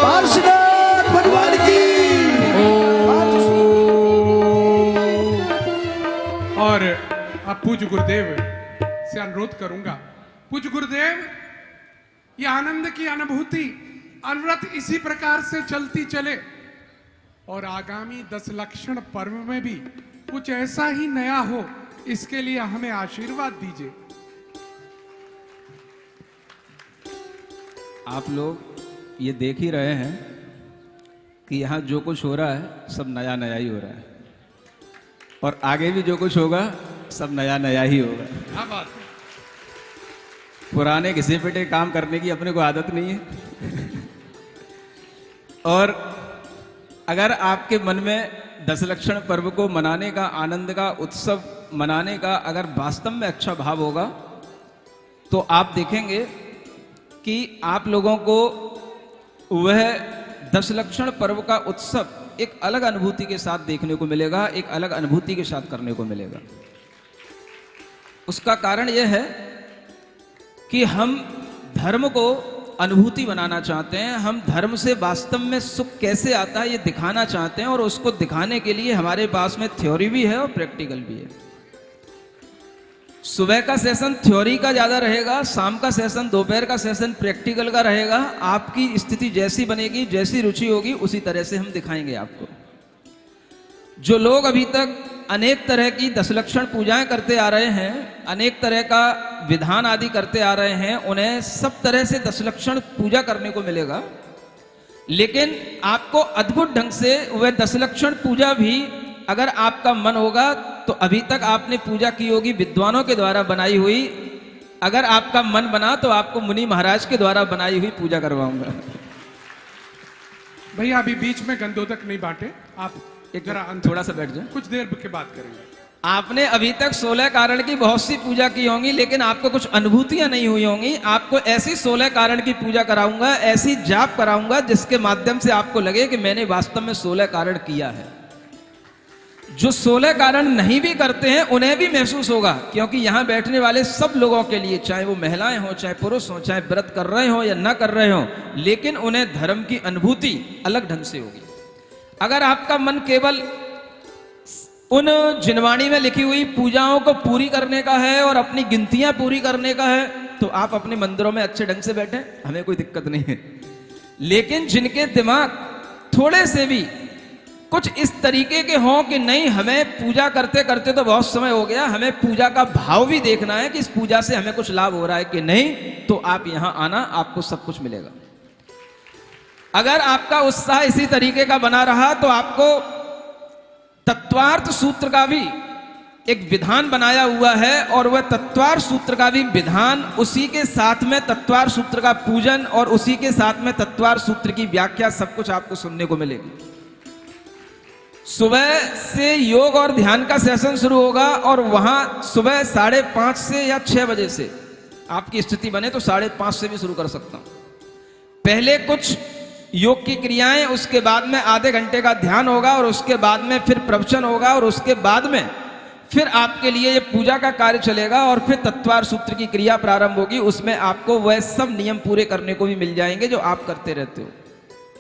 F: पार्श्वनाथ भगवान की।
D: और अब पूज्य गुरुदेव से अनुरोध करूंगा, पूज्य गुरुदेव, ये आनंद की अनुभूति अनवरत इसी प्रकार से चलती चले और आगामी 10 लक्षण पर्व में भी कुछ ऐसा ही नया हो, इसके लिए हमें आशीर्वाद दीजिए।
A: आप लोग ये देख ही रहे हैं कि यहाँ जो कुछ हो रहा है सब नया नया ही हो रहा है, और आगे भी जो कुछ होगा सब नया नया ही होगा।
D: क्या बात है।
A: पुराने घिसे पिटे काम करने की अपने को आदत नहीं है। और अगर आपके मन में 10 लक्षण पर्व को मनाने का, आनंद का उत्सव मनाने का अगर वास्तव में अच्छा भाव होगा, तो आप देखेंगे कि आप लोगों को वह 10 लक्षण पर्व का उत्सव एक अलग अनुभूति के साथ देखने को मिलेगा, एक अलग अनुभूति के साथ करने को मिलेगा। उसका कारण यह है कि हम धर्म को अनुभूति बनाना चाहते हैं, हम धर्म से वास्तव में सुख कैसे आता है ये दिखाना चाहते हैं, और उसको दिखाने के लिए हमारे पास में थ्योरी भी है और प्रैक्टिकल भी है। सुबह का सेशन थ्योरी का ज्यादा रहेगा, शाम का सेशन, दोपहर का सेशन प्रैक्टिकल का रहेगा। आपकी स्थिति जैसी बनेगी, जैसी रुचि होगी, उसी तरह से हम दिखाएंगे आपको। जो लोग अभी तक अनेक तरह की 10 लक्षण पूजाएं करते आ रहे हैं, अनेक तरह का विधान आदि करते आ रहे हैं, उन्हें सब तरह से 10 लक्षण पूजा करने को मिलेगा, लेकिन आपको अद्भुत ढंग से वह 10 लक्षण पूजा भी अगर आपका मन होगा तो अभी तक आपने पूजा की होगी विद्वानों के द्वारा बनाई हुई। अगर आपका मन बना तो आपको मुनि महाराज के द्वारा बनाई हुई पूजा करवाऊंगा।
D: भैया अभी बीच में गंदोदक नहीं बांटे, आप
A: एक
D: जरा
A: थोड़ा सा बैठ जाए।
D: कुछ देर के बाद करेंगे।
A: आपने अभी तक 16 कारण की बहुत सी पूजा की होंगी, लेकिन आपको कुछ अनुभूतियां नहीं हुई होंगी। आपको ऐसी 16 कारण की पूजा कराऊंगा, ऐसी जाप कराऊंगा जिसके माध्यम से आपको लगे कि मैंने वास्तव में 16 कारण किया है। जो 16 कारण नहीं भी करते हैं उन्हें भी महसूस होगा, क्योंकि यहां बैठने वाले सब लोगों के लिए, चाहे वो महिलाएं हो, चाहे पुरुष हो, चाहे व्रत कर रहे हो या ना कर रहे हो, लेकिन उन्हें धर्म की अनुभूति अलग ढंग से होगी। अगर आपका मन केवल उन जिनवाणी में लिखी हुई पूजाओं को पूरी करने का है और अपनी गिनतियां पूरी करने का है, तो आप अपने मंदिरों में अच्छे ढंग से बैठे, हमें कोई दिक्कत नहीं है। लेकिन जिनके दिमाग थोड़े से भी कुछ इस तरीके के हों कि नहीं, हमें पूजा करते करते तो बहुत समय हो गया, हमें पूजा का भाव भी देखना है कि इस पूजा से हमें कुछ लाभ हो रहा है कि नहीं, तो आप यहां आना, आपको सब कुछ मिलेगा। अगर आपका उत्साह इसी तरीके का बना रहा तो आपको तत्वार्थ सूत्र का भी एक विधान बनाया हुआ है, और वह तत्वार्थ सूत्र का भी विधान, उसी के साथ में तत्वार्थ सूत्र का पूजन और उसी के साथ में तत्वार्थ सूत्र की व्याख्या, सब कुछ आपको सुनने को मिलेगी। सुबह से योग और ध्यान का सेशन शुरू होगा, और वहां सुबह 5:30 से या 6 बजे से, आपकी स्थिति बने तो 5:30 से भी शुरू कर सकता हूं। पहले कुछ योग की क्रियाएं, उसके बाद में आधे घंटे का ध्यान होगा, और उसके बाद में फिर प्रवचन होगा, और उसके बाद में फिर आपके लिए ये पूजा का कार्य चलेगा, और फिर तत्वार्थ सूत्र की क्रिया प्रारंभ होगी। उसमें आपको वह सब नियम पूरे करने को भी मिल जाएंगे जो आप करते रहते हो।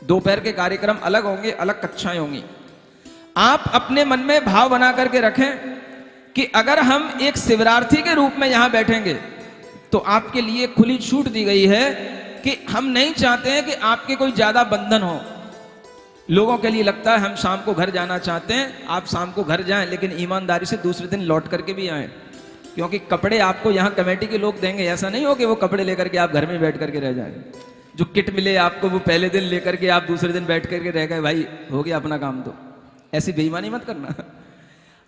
A: दोपहर के कार्यक्रम अलग होंगे, अलग कक्षाएं होंगी। आप अपने मन में भाव बना करके रखें कि अगर हम एक शिवरार्थी के रूप में यहां बैठेंगे तो आपके लिए खुली छूट दी गई है कि हम नहीं चाहते हैं कि आपके कोई ज्यादा बंधन हो। लोगों के लिए लगता है हम शाम को घर जाना चाहते हैं, आप शाम को घर जाएं, लेकिन ईमानदारी से दूसरे दिन लौट करके भी आएं, क्योंकि कपड़े आपको यहाँ कमेटी के लोग देंगे। ऐसा नहीं हो कि वो कपड़े लेकर के आप घर में बैठ करके रह जाएं। जो किट मिले आपको वो पहले दिन लेकर के आप दूसरे दिन बैठ करके रह गए, भाई हो गया अपना काम। तो ऐसी बेईमानी मत करना।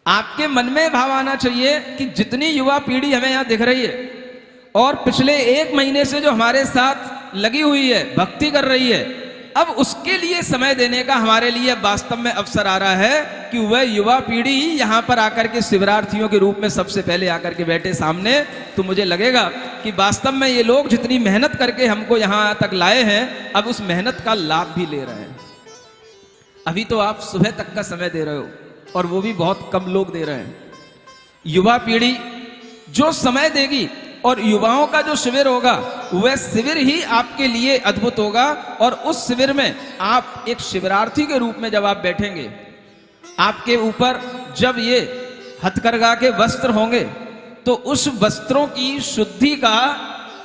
A: आपके मन में भाव आना चाहिए कि जितनी युवा पीढ़ी हमें यहाँ दिख रही है, और पिछले 1 महीने से जो हमारे साथ लगी हुई है, भक्ति कर रही है, अब उसके लिए समय देने का हमारे लिए वास्तव में अवसर आ रहा है कि वह युवा पीढ़ी यहाँ पर आकर के शिविरार्थियों के रूप में सबसे पहले आकर के बैठे सामने। तो मुझे लगेगा कि वास्तव में ये लोग जितनी मेहनत करके हमको यहाँ तक लाए हैं, अब उस मेहनत का लाभ भी ले रहे हैं। अभी तो आप सुबह तक का समय दे रहे हो और वो भी बहुत कम लोग दे रहे हैं। युवा पीढ़ी जो समय देगी और युवाओं का जो शिविर होगा, वह शिविर ही आपके लिए अद्भुत होगा। और उस शिविर में आप एक शिविरार्थी के रूप में जब आप बैठेंगे, आपके ऊपर जब ये हथकरघा के वस्त्र होंगे, तो उस वस्त्रों की शुद्धि का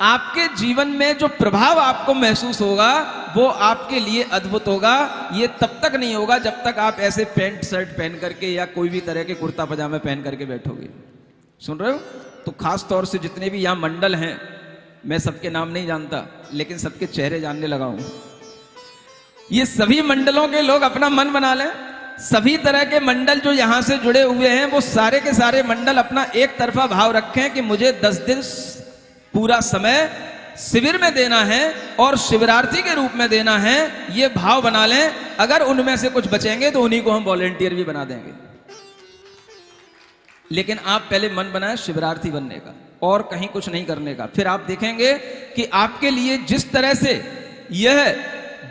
A: आपके जीवन में जो प्रभाव आपको महसूस होगा, वो आपके लिए अद्भुत होगा। ये तब तक नहीं होगा जब तक आप ऐसे पैंट शर्ट पहन करके या कोई भी तरह के कुर्ता पजामे पहन करके बैठोगे। सुन रहे हो? तो खास तौर से जितने भी यहाँ मंडल हैं, मैं सबके नाम नहीं जानता, लेकिन सबके चेहरे जानने लगा हूं। ये सभी मंडलों के लोग अपना मन बना लें। सभी तरह के मंडल जो यहां से जुड़े हुए हैं, वो सारे के सारे मंडल अपना एक तरफा भाव रखें कि मुझे 10 दिन पूरा समय शिविर में देना है और शिविरार्थी के रूप में देना है। ये भाव बना लें। अगर उनमें से कुछ बचेंगे तो उन्हीं को हम वॉलेंटियर भी बना देंगे। लेकिन आप पहले मन बनाए शिविरार्थी बनने का और कहीं कुछ नहीं करने का। फिर आप देखेंगे कि आपके लिए जिस तरह से यह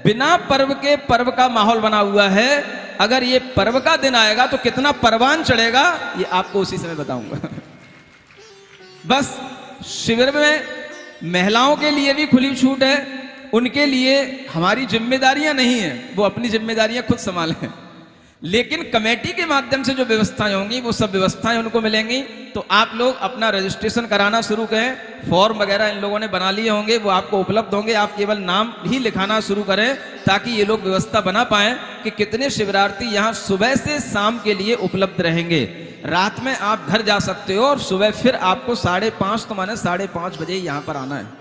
A: बिना पर्व के पर्व का माहौल बना हुआ है, अगर ये पर्व का दिन आएगा तो कितना परवान चढ़ेगा, ये आपको उसी समय बताऊंगा। बस शिविर में महिलाओं के लिए भी खुली छूट है। उनके लिए हमारी जिम्मेदारियां नहीं है, वो अपनी जिम्मेदारियां खुद संभालें। लेकिन कमेटी के माध्यम से जो व्यवस्थाएं होंगी, वो सब व्यवस्थाएं उनको मिलेंगी। तो आप लोग अपना रजिस्ट्रेशन कराना शुरू करें। फॉर्म वगैरह इन लोगों ने बना लिए होंगे, वो आपको उपलब्ध होंगे। आप केवल नाम ही लिखाना शुरू करें, ताकि ये लोग व्यवस्था बना पाएं कि कितने शिविरार्थी यहाँ सुबह से शाम के लिए उपलब्ध रहेंगे। रात में आप घर जा सकते हो और सुबह फिर आपको 5:30 तो माने 5:30 बजे यहाँ पर आना है।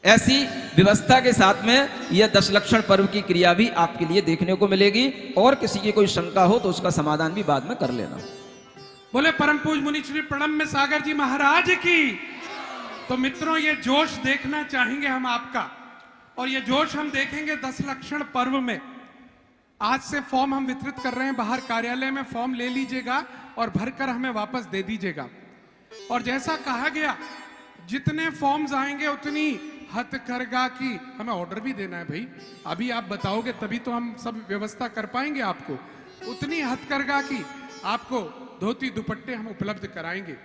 A: ऐसी व्यवस्था के साथ में यह 10 लक्षण पर्व की क्रिया भी आपके लिए देखने को मिलेगी। और किसी की कोई शंका हो तो उसका समाधान भी बाद में कर लेना।
D: बोले परम पूज मुनि श्री प्रणम में सागर जी महाराज की। तो मित्रों, ये जोश देखना चाहेंगे हम आपका, और ये जोश हम देखेंगे 10 लक्षण पर्व में। आज से फॉर्म हम वितरित कर रहे हैं, बाहर कार्यालय में फॉर्म ले लीजिएगा और भरकर हमें वापस दे दीजिएगा। और जैसा कहा गया, जितने फॉर्म्स आएंगे उतनी हथकरघा की हमें ऑर्डर भी देना है भाई। अभी आप बताओगे तभी तो हम सब व्यवस्था कर पाएंगे आपको। उतनी हथकरघा की आपको धोती दुपट्टे हम उपलब्ध कराएंगे।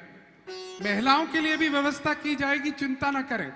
D: महिलाओं के लिए भी व्यवस्था की जाएगी, चिंता ना करें।